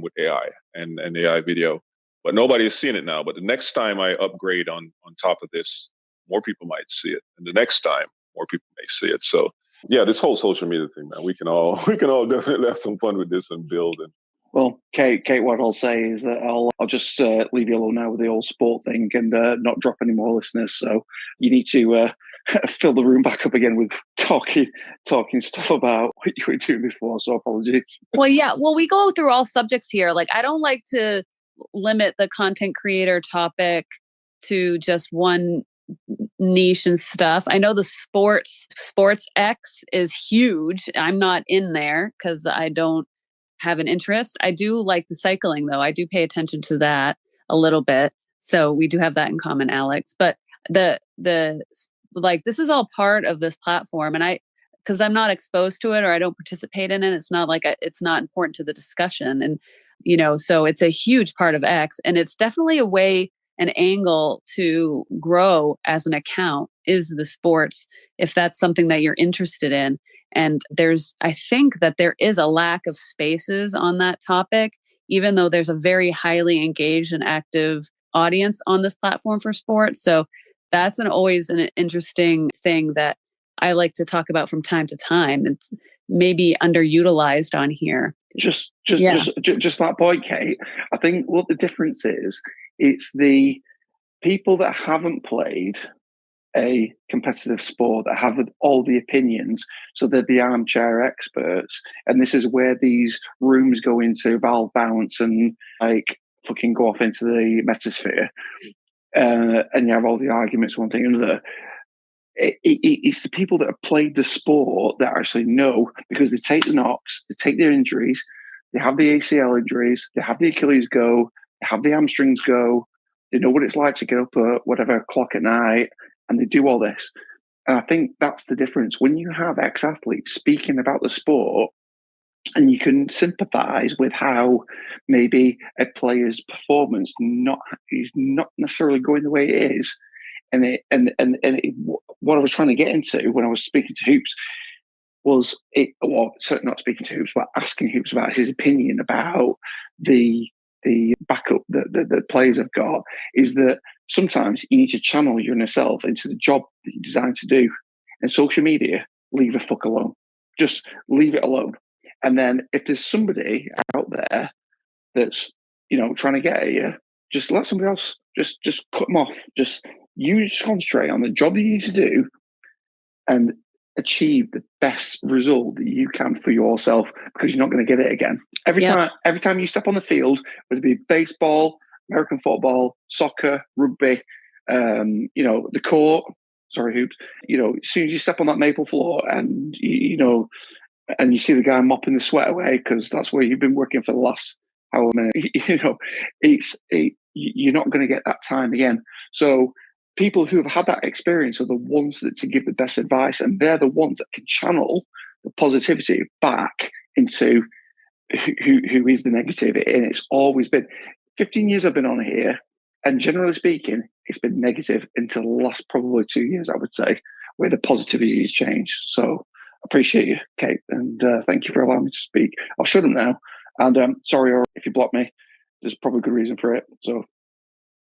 with AI and AI video, but nobody is seeing it now. But the next time I upgrade on top of this, more people might see it, and the next time more people may see it. So yeah, this whole social media thing, man, we can all definitely have some fun with this and build. And well, Kate, what I'll say is that I'll just leave you alone now with the old sport thing and not drop any more listeners. So you need to fill the room back up again with talking stuff about what you were doing before. So apologies. Well, yeah. Well, we go through all subjects here. Like, I don't like to limit the content creator topic to just one niche and stuff. I know the sports X is huge. I'm not in there because I don't have an interest. I do like the cycling though. I do pay attention to that a little bit. So we do have that in common, Alex. But the like, this is all part of this platform, and because I'm not exposed to it or I don't participate in it, it's not like it's not important to the discussion. And so it's a huge part of X, and it's definitely a way, an angle to grow as an account is the sports, if that's something that you're interested in. And I think that there is a lack of spaces on that topic, even though there's a very highly engaged and active audience on this platform for sports. So that's always an interesting thing that I like to talk about from time to time. It's maybe underutilized on here. Just that point, Kate. I think what the difference is It's the people that haven't played a competitive sport, that have all the opinions, so they're the armchair experts. And this is where these rooms go into valve bounce and like fucking go off into the metasphere. And you have all the arguments, one thing and another. It's the people that have played the sport that actually know, because they take the knocks, they take their injuries, they have the ACL injuries, they have the Achilles go, they have the hamstrings go, they know what it's like to get up at whatever o'clock at night, and they do all this. And I think that's the difference. When you have ex-athletes speaking about the sport, and you can sympathize with how maybe a player's performance is not necessarily going the way it is. What I was trying to get into when I was speaking to Hoops was certainly not speaking to Hoops, but asking Hoops about his opinion about the backup that the players have got, is that sometimes you need to channel your inner self into the job that you're designed to do. And social media, leave the fuck alone. Just leave it alone. And then if there's somebody out there that's, trying to get at you, just let somebody else, just cut them off. You just concentrate on the job that you need to do and achieve the best result that you can for yourself, because you're not going to get it again. Every time you step on the field, whether it be baseball, American football, soccer, rugby, the court, sorry, Hoops, as soon as you step on that maple floor and, and you see the guy mopping the sweat away, because that's where you've been working for the last however many, you're not going to get that time again. So people who have had that experience are the ones that to give the best advice, and they're the ones that can channel the positivity back into who is the negative. And it's always been 15 years I've been on here, and generally speaking, it's been negative until the last probably 2 years, I would say, where the positivity has changed. So appreciate you, Kate, and thank you for allowing me to speak. I'll shut them now, and sorry if you block me. There's probably a good reason for it, so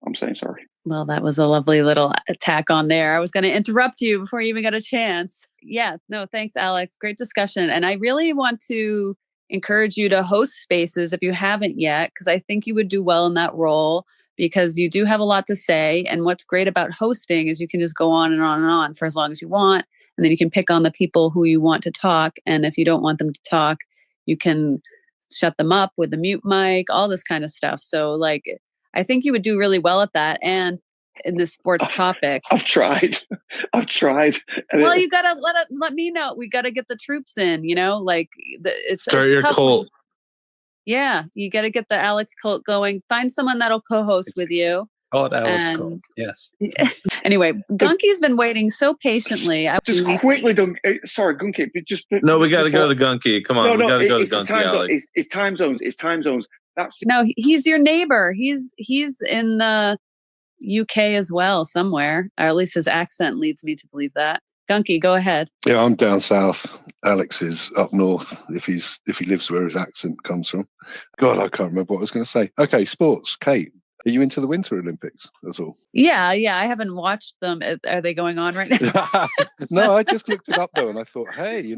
I'm saying sorry. Well, that was a lovely little attack on there. I was going to interrupt you before you even got a chance. Yeah, no, thanks, Alex. Great discussion. And I really want to encourage you to host spaces if you haven't yet, because I think you would do well in that role, because you do have a lot to say. And what's great about hosting is you can just go on and on and on for as long as you want. And then you can pick on the people who you want to talk. And if you don't want them to talk, you can shut them up with the mute mic, all this kind of stuff. So I think you would do really well at that. And in this sports topic, I've tried. Well, you gotta let me know. We gotta get the troops in. It's your tough. cult. Yeah, you gotta get the Alex cult going. Find someone that'll co-host with you. Call it Alex cult. Yes. Anyway, Gunky's been waiting so patiently. Just quickly, sorry, Gunky. No, we got to go to Gunky. Come on, we got to go to Gunky, Alex. It's time zones. It's time zones. No, he's your neighbor. He's in the UK as well, somewhere, or at least his accent leads me to believe that. Gunky, go ahead. Yeah, I'm down south. Alex is up north, if he lives where his accent comes from. God, I can't remember what I was going to say. Okay, sports. Kate, are you into the Winter Olympics at all? Yeah, I haven't watched them. Are they going on right now? No, I just looked it up though, and I thought, hey,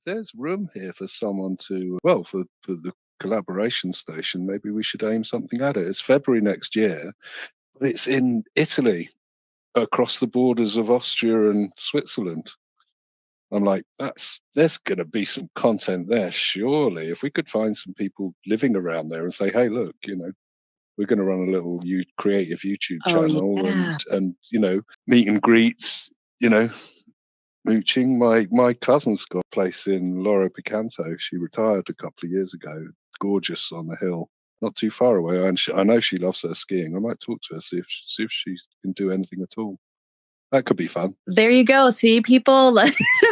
there's room here for someone to, for the collaboration station. Maybe we should aim something at it. It's February next year. It's in Italy, across the borders of Austria and Switzerland. I'm like, there's going to be some content there, surely. If we could find some people living around there and say, hey, look, we're going to run a little creative YouTube channel and meet and greets, mooching. My cousin's got a place in Loro Picanto. She retired a couple of years ago. Gorgeous on the hill. Not too far away, and I know she loves her skiing. I might talk to her, see if she can do anything at all. That could be fun. There you go. See, people,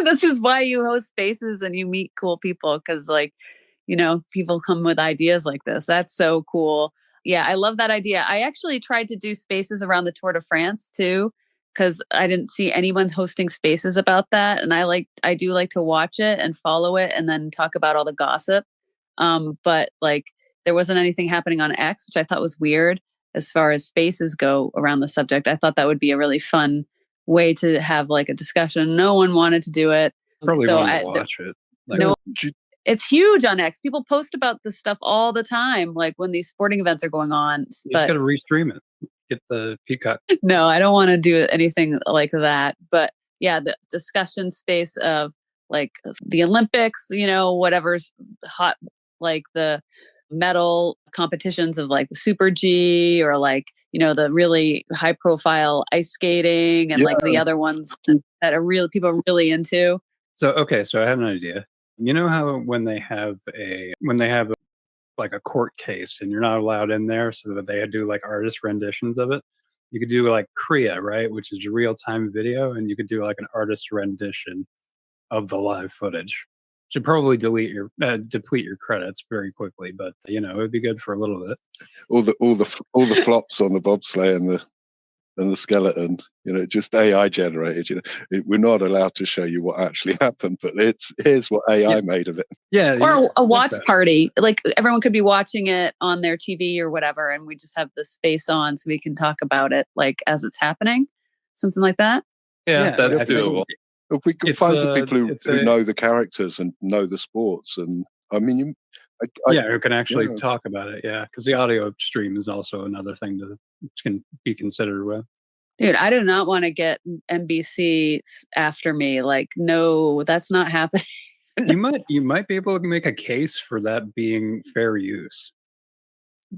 this is why you host spaces and you meet cool people, because people come with ideas like this. That's so cool. Yeah, I love that idea. I actually tried to do spaces around the Tour de France too, because I didn't see anyone hosting spaces about that. And I do like to watch it and follow it and then talk about all the gossip. But there wasn't anything happening on X, which I thought was weird as far as spaces go around the subject. I thought that would be a really fun way to have a discussion. No one wanted to do it. Probably want to watch it. It's huge on X. People post about this stuff all the time, like when these sporting events are going on. You just But got to restream it. Get the Peacock. no, I don't want to do anything like that. But yeah, the discussion space of like the Olympics, whatever's hot, like the medal competitions of like the Super G, or like, the really high profile ice skating, and like the other ones that are really people are really into. So I have an idea. You know how when they have like a court case and you're not allowed in there, so that they do like artist renditions of it. You could do like Kriya, right, which is real time video, and you could do like an artist rendition of the live footage. Should probably deplete your credits very quickly, but it'd be good for a little bit. All the flops on the bobsleigh and the skeleton, just AI generated. We're not allowed to show you what actually happened, but here's what AI made of it. Yeah, or a watch party. Like everyone could be watching it on their TV or whatever, and we just have the space on so we can talk about it like as it's happening, something like that. Yeah, that's doable. If we could find some people who know the characters and know the sports, and I mean, who can actually talk about it. Yeah, because the audio stream is also another thing that can be considered with. Dude, I do not want to get NBC after me. Like, no, that's not happening. You might be able to make a case for that being fair use.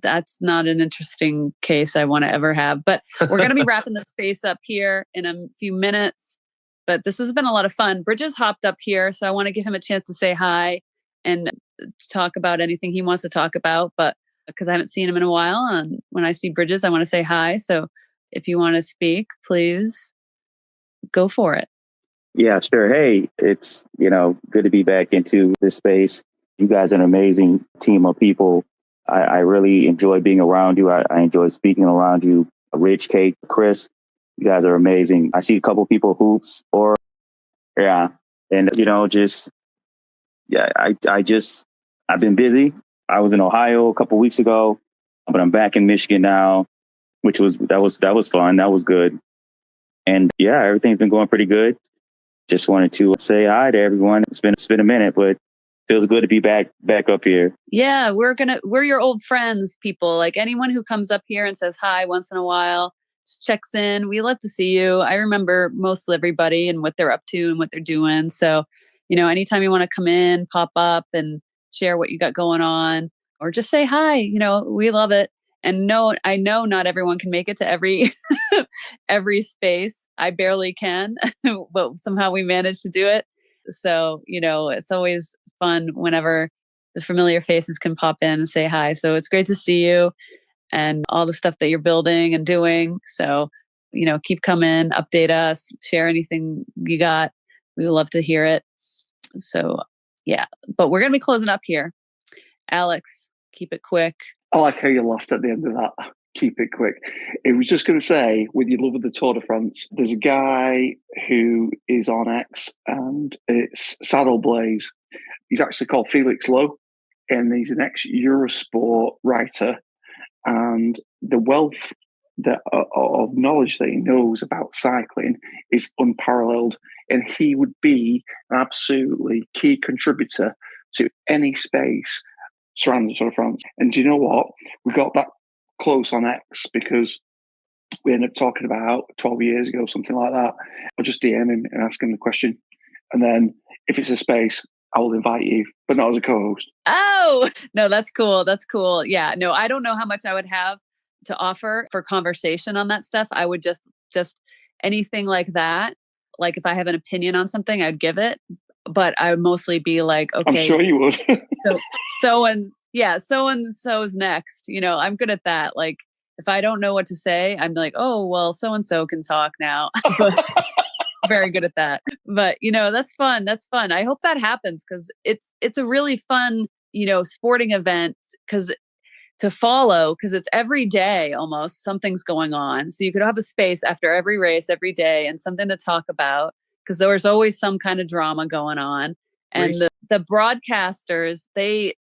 That's not an interesting case I want to ever have. But we're going to be wrapping the space up here in a few minutes. But this has been a lot of fun. Bridges hopped up here, so I want to give him a chance to say hi and talk about anything he wants to talk about. But because I haven't seen him in a while, and when I see Bridges, I want to say hi. So if you want to speak, please go for it. Yeah, sure. Hey, it's, good to be back into this space. You guys are an amazing team of people. I really enjoy being around you. I enjoy speaking around you. Rich, Kate, Chris, you guys are amazing. I see a couple people hoops and I've been busy. I was in Ohio a couple weeks ago, but I'm back in Michigan now, that was fun. That was good. And yeah, everything's been going pretty good. Just wanted to say hi to everyone. It's been a minute, but feels good to be back up here. Yeah, we're your old friends, people. Like anyone who comes up here and says hi once in a while, just checks in. We love to see you. I remember most everybody and what they're up to and what they're doing. So, anytime you want to come in, pop up and share what you got going on, or just say hi, we love it. And no, I know not everyone can make it to every every space. I barely can, but somehow we manage to do it. So, it's always fun whenever the familiar faces can pop in and say hi. So it's great to see you and all the stuff that you're building and doing. So, keep coming, update us, share anything you got. We would love to hear it. So, yeah, but we're going to be closing up here. Alex, keep it quick. I like how you laughed at the end of that. Keep it quick. It was just going to say, with your love of the Tour de France, there's a guy who is on X, and it's Saddle Blaze. He's actually called Felix Lowe, and he's an ex-Eurosport writer. And the wealth of knowledge that he knows about cycling is unparalleled. And he would be an absolutely key contributor to any space surrounding the Tour de France. And do you know what? We got that close on X because we ended up talking about 12 years ago, something like that. I'll just DM him and ask him the question. And then if it's a space, I will invite you, but not as a co-host. Oh, no, that's cool. That's cool. Yeah, no, I don't know how much I would have to offer for conversation on that stuff. I would just anything like that. Like if I have an opinion on something, I'd give it. But I would mostly be like, okay. I'm sure you would. so and so's next. I'm good at that. Like if I don't know what to say, I'm like, oh, well, so and so can talk now. But very good at that. But that's fun. That's fun. I hope that happens because it's a really fun, sporting event to follow because it's every day almost something's going on. So you could have a space after every race every day and something to talk about because there's always some kind of drama going on. And the broadcasters, they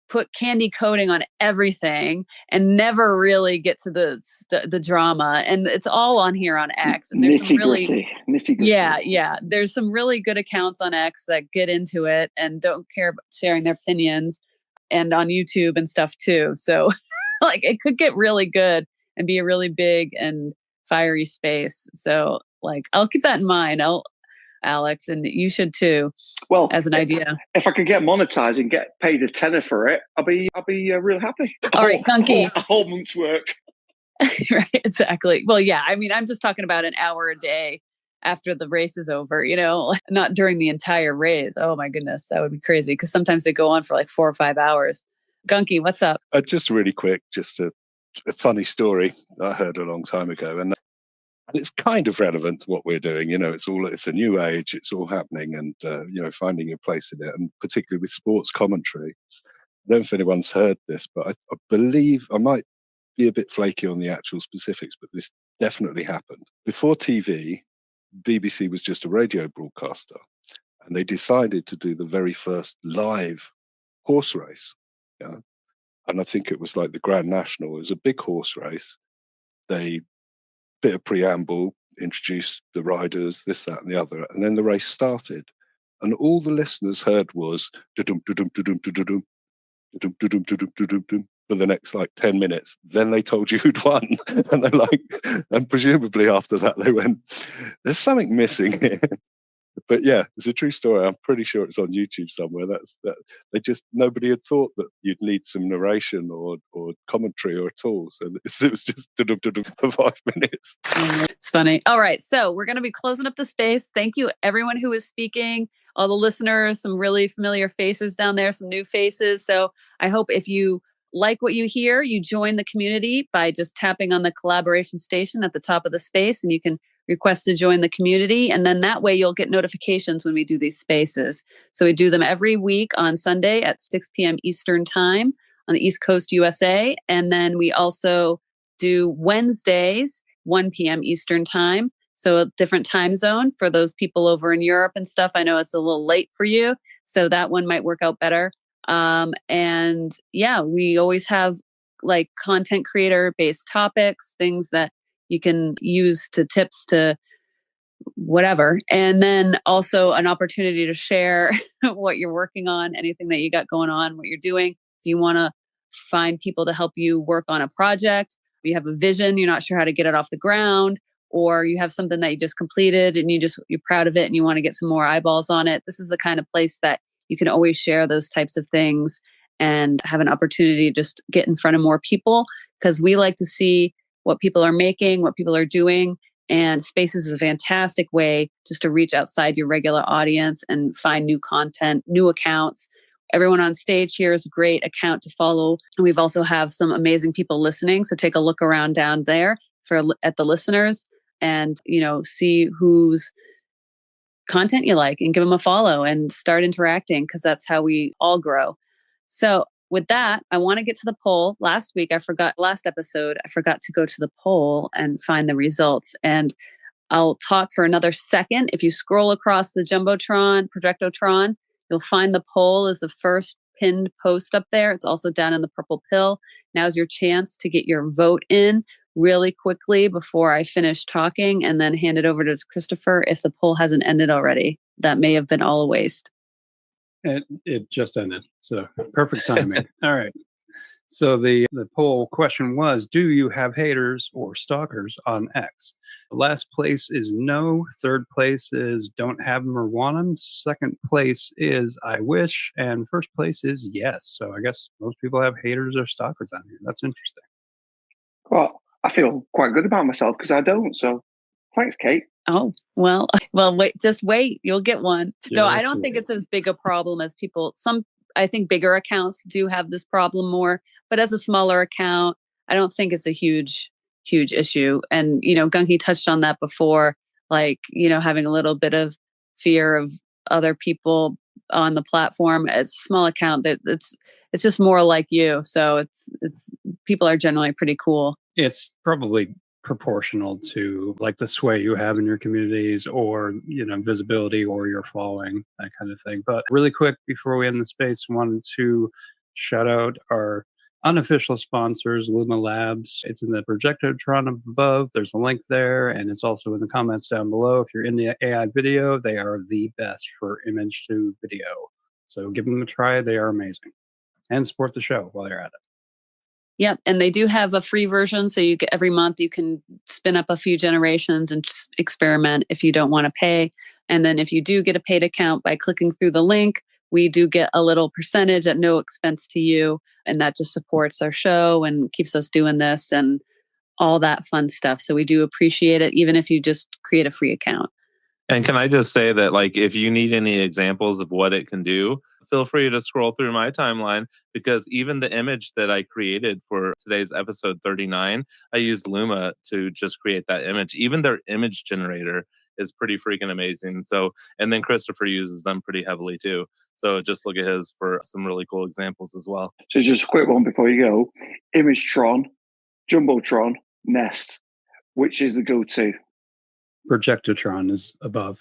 put candy coating on everything and never really get to the drama. And it's all on here on X. And there's some really yeah. There's some really good accounts on X that get into it and don't care about sharing their opinions, and on YouTube and stuff too. So like it could get really good and be a really big and fiery space. So like I'll keep that in mind. Alex, and you should too. Well, as an idea. If I could get monetized and get paid a tenner for it, I'll be real happy. All right, Gunky. A whole month's work. Right, exactly. Well, yeah. I mean, I'm just talking about an hour a day after the race is over. Not during the entire race. Oh my goodness, that would be crazy. Because sometimes they go on for like 4 or 5 hours. Gunky, what's up? Just really quick, just a funny story I heard a long time ago, and it's kind of relevant to what we're doing. It's a new age. It's all happening, and finding your place in it, and particularly with sports commentary. I don't know if anyone's heard this, but I believe I might be a bit flaky on the actual specifics, but this definitely happened. Before TV, BBC was just a radio broadcaster, and they decided to do the very first live horse race. Yeah. And I think it was like the Grand National. It was a big horse race. They bit of preamble, introduced the riders, this, that, and the other, and then the race started. And all the listeners heard was da-dum, da-dum, da-dum, da-dum, da-dum, da-dum, da-dum, da-dum, da-dum, for the next 10 minutes. Then they told you who'd won. And they're and presumably after that they went, there's something missing here. But yeah, it's a true story. I'm pretty sure it's on YouTube somewhere. Nobody had thought that you'd need some narration or commentary or at all. So it was just for 5 minutes. It's funny. All right, so we're going to be closing up the space. Thank you, everyone who is speaking, all the listeners, some really familiar faces down there, some new faces. So I hope if you like what you hear, you join the community by just tapping on the collaboration station at the top of the space, and you can request to join the community. And then that way you'll get notifications when we do these spaces. So we do them every week on Sunday at 6 p.m. Eastern time on the East Coast USA. And then we also do Wednesdays, 1 p.m. Eastern time. So a different time zone for those people over in Europe and stuff. I know it's a little late for you, so that one might work out better. And yeah, we always have like content creator based topics, things that you can use to tips to whatever. And then also an opportunity to share what you're working on, anything that you got going on, what you're doing. If you want to find people to help you work on a project, you have a vision, you're not sure how to get it off the ground, or you have something that you just completed and you're proud of it and you want to get some more eyeballs on it. This is the kind of place that you can always share those types of things and have an opportunity to just get in front of more people, because we like to see what people are making, what people are doing. And Spaces is a fantastic way just to reach outside your regular audience and find new content, new accounts. Everyone on stage here is a great account to follow. And we've also have some amazing people listening. So take a look around down there at the listeners and, see whose content you like and give them a follow and start interacting, because that's how we all grow. So with that, I want to get to the poll. Last episode, I forgot to go to the poll and find the results. And I'll talk for another second. If you scroll across the Projectotron, you'll find the poll is the first pinned post up there. It's also down in the purple pill. Now's your chance to get your vote in really quickly before I finish talking and then hand it over to Christopher if the poll hasn't ended already. That may have been all a waste. It just ended, so perfect timing. All right. So the poll question was, do you have haters or stalkers on X? Last place is no. Third place is don't have them or want them. Second place is I wish. And first place is yes. So I guess most people have haters or stalkers on here. That's interesting. Well, I feel quite good about myself because I don't. So thanks, Kate. Oh, well, just wait. You'll get one. No, I don't think it's as big a problem as people. I think bigger accounts do have this problem more, but as a smaller account, I don't think it's a huge issue. And, Gunky touched on that before, having a little bit of fear of other people on the platform. As a small account, that it's just more like you. So it's people are generally pretty cool. It's probably proportional to the sway you have in your communities or visibility or your following, that kind of thing. But really quick before we end the space, I wanted to shout out our unofficial sponsors, Luma Labs. It's in the projectotron above. There's a link there, and it's also in the comments down below. If you're in the AI video, they are the best for image to video. So give them a try. They are amazing. And support the show while you're at it. Yep, and they do have a free version, so you get every month you can spin up a few generations and just experiment if you don't want to pay. And then if you do get a paid account by clicking through the link, we do get a little percentage at no expense to you, and that just supports our show and keeps us doing this and all that fun stuff. So we do appreciate it, even if you just create a free account. And can I just say that, like, if you need any examples of what it can do, feel free to scroll through my timeline, because even the image that I created for today's episode 39, I used Luma to just create that image. Even their image generator is pretty freaking amazing. So, and then Christopher uses them pretty heavily too. So just look at his for some really cool examples as well. So just a quick one before you go. Imagetron, Jumbotron, Nest. Which is the go-to? Projectotron is above.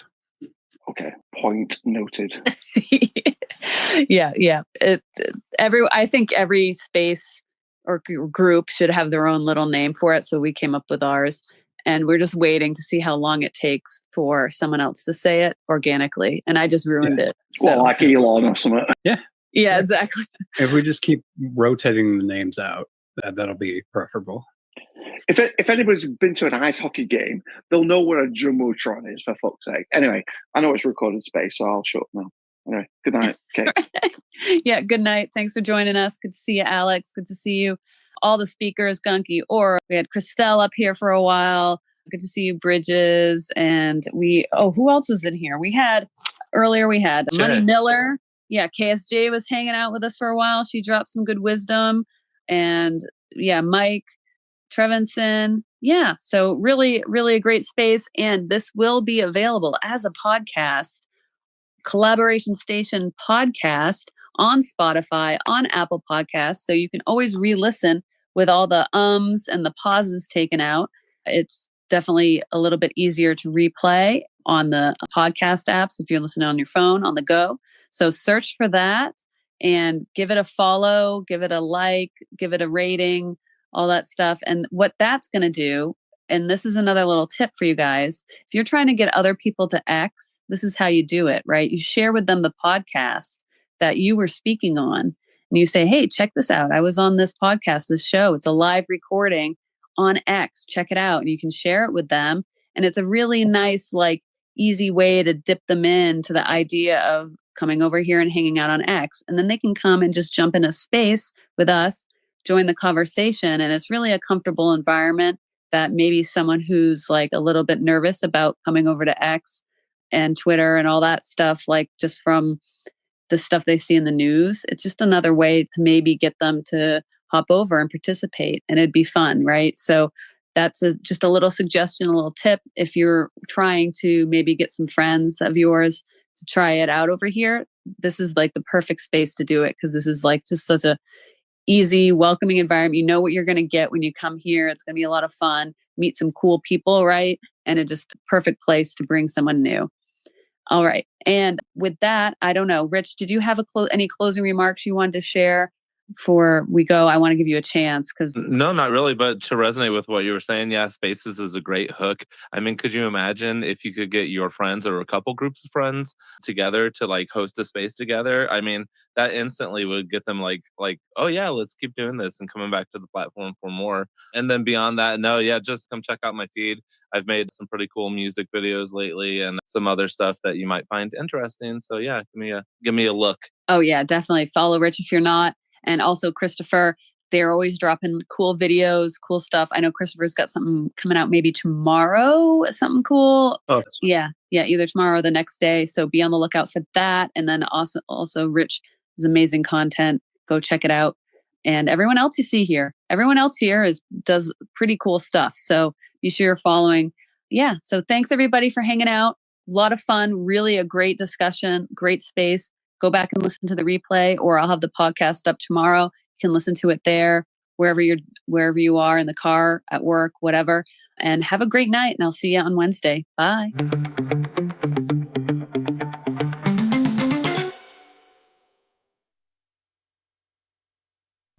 Okay, point noted. Yeah. I think every space or group should have their own little name for it. So we came up with ours, and we're just waiting to see how long it takes for someone else to say it organically. And I just ruined it. So. Well, like Elon or something. Yeah, exactly. If we just keep rotating the names out, that'll be preferable. If anybody's been to an ice hockey game, they'll know what a Jumbotron is, for fuck's sake. Anyway, I know it's recorded space, so I'll shut up now. Anyway, good night. Okay. Yeah, good night. Thanks for joining us. Good to see you, Alex. Good to see you. All the speakers, Gunky, or we had Christelle up here for a while. Good to see you, Bridges. And who else was in here? We had Money Miller. Yeah, KSJ was hanging out with us for a while. She dropped some good wisdom. And yeah, Mike Trevinson. Yeah. So really, really a great space. And this will be available as a podcast, Collaboration Station podcast on Spotify, on Apple Podcasts. So you can always re-listen with all the ums and the pauses taken out. It's definitely a little bit easier to replay on the podcast apps if you're listening on your phone on the go. So search for that and give it a follow, give it a like, give it a rating, all that stuff. And what that's going to do, and this is another little tip for you guys, if you're trying to get other people to X, this is how you do it, right? You share with them the podcast that you were speaking on, and you say, hey, check this out. I was on this podcast, this show. It's a live recording on X. Check it out. And you can share it with them. And it's a really nice, like, easy way to dip them into the idea of coming over here and hanging out on X. And then they can come and just jump in a space with us, join the conversation. And it's really a comfortable environment that maybe someone who's like a little bit nervous about coming over to X and Twitter and all that stuff, like just from the stuff they see in the news, it's just another way to maybe get them to hop over and participate, and it'd be fun, right? So that's just a little suggestion, a little tip. If you're trying to maybe get some friends of yours to try it out over here, this is like the perfect space to do it, because this is like just such a easy, welcoming environment. You know what you're going to get when you come here. It's going to be a lot of fun. Meet some cool people, right? And it's just a perfect place to bring someone new. All right. And with that, I don't know, Rich, did you have any closing remarks you wanted to share before we go? I want to give you a chance because No, not really. But to resonate with what you were saying, yeah, Spaces is a great hook. I mean, could you imagine if you could get your friends or a couple groups of friends together to like host a space together? I mean, that instantly would get them like, oh yeah, let's keep doing this and coming back to the platform for more. And then beyond that, no, yeah, just come check out my feed. I've made some pretty cool music videos lately and some other stuff that you might find interesting. So yeah, give me a look. Oh yeah, definitely follow Rich if you're not. And also Christopher, they're always dropping cool videos, cool stuff. I know Christopher's got something coming out maybe tomorrow, something cool. Oh, yeah, either tomorrow or the next day. So be on the lookout for that. And then also Rich is amazing content. Go check it out. And everyone else you see here, does pretty cool stuff. So be sure you're following. Yeah. So thanks everybody for hanging out. A lot of fun, really a great discussion, great space. Go back and listen to the replay, or I'll have the podcast up tomorrow. You can listen to it there, wherever you are, in the car, at work, whatever. And have a great night. And I'll see you on Wednesday. Bye.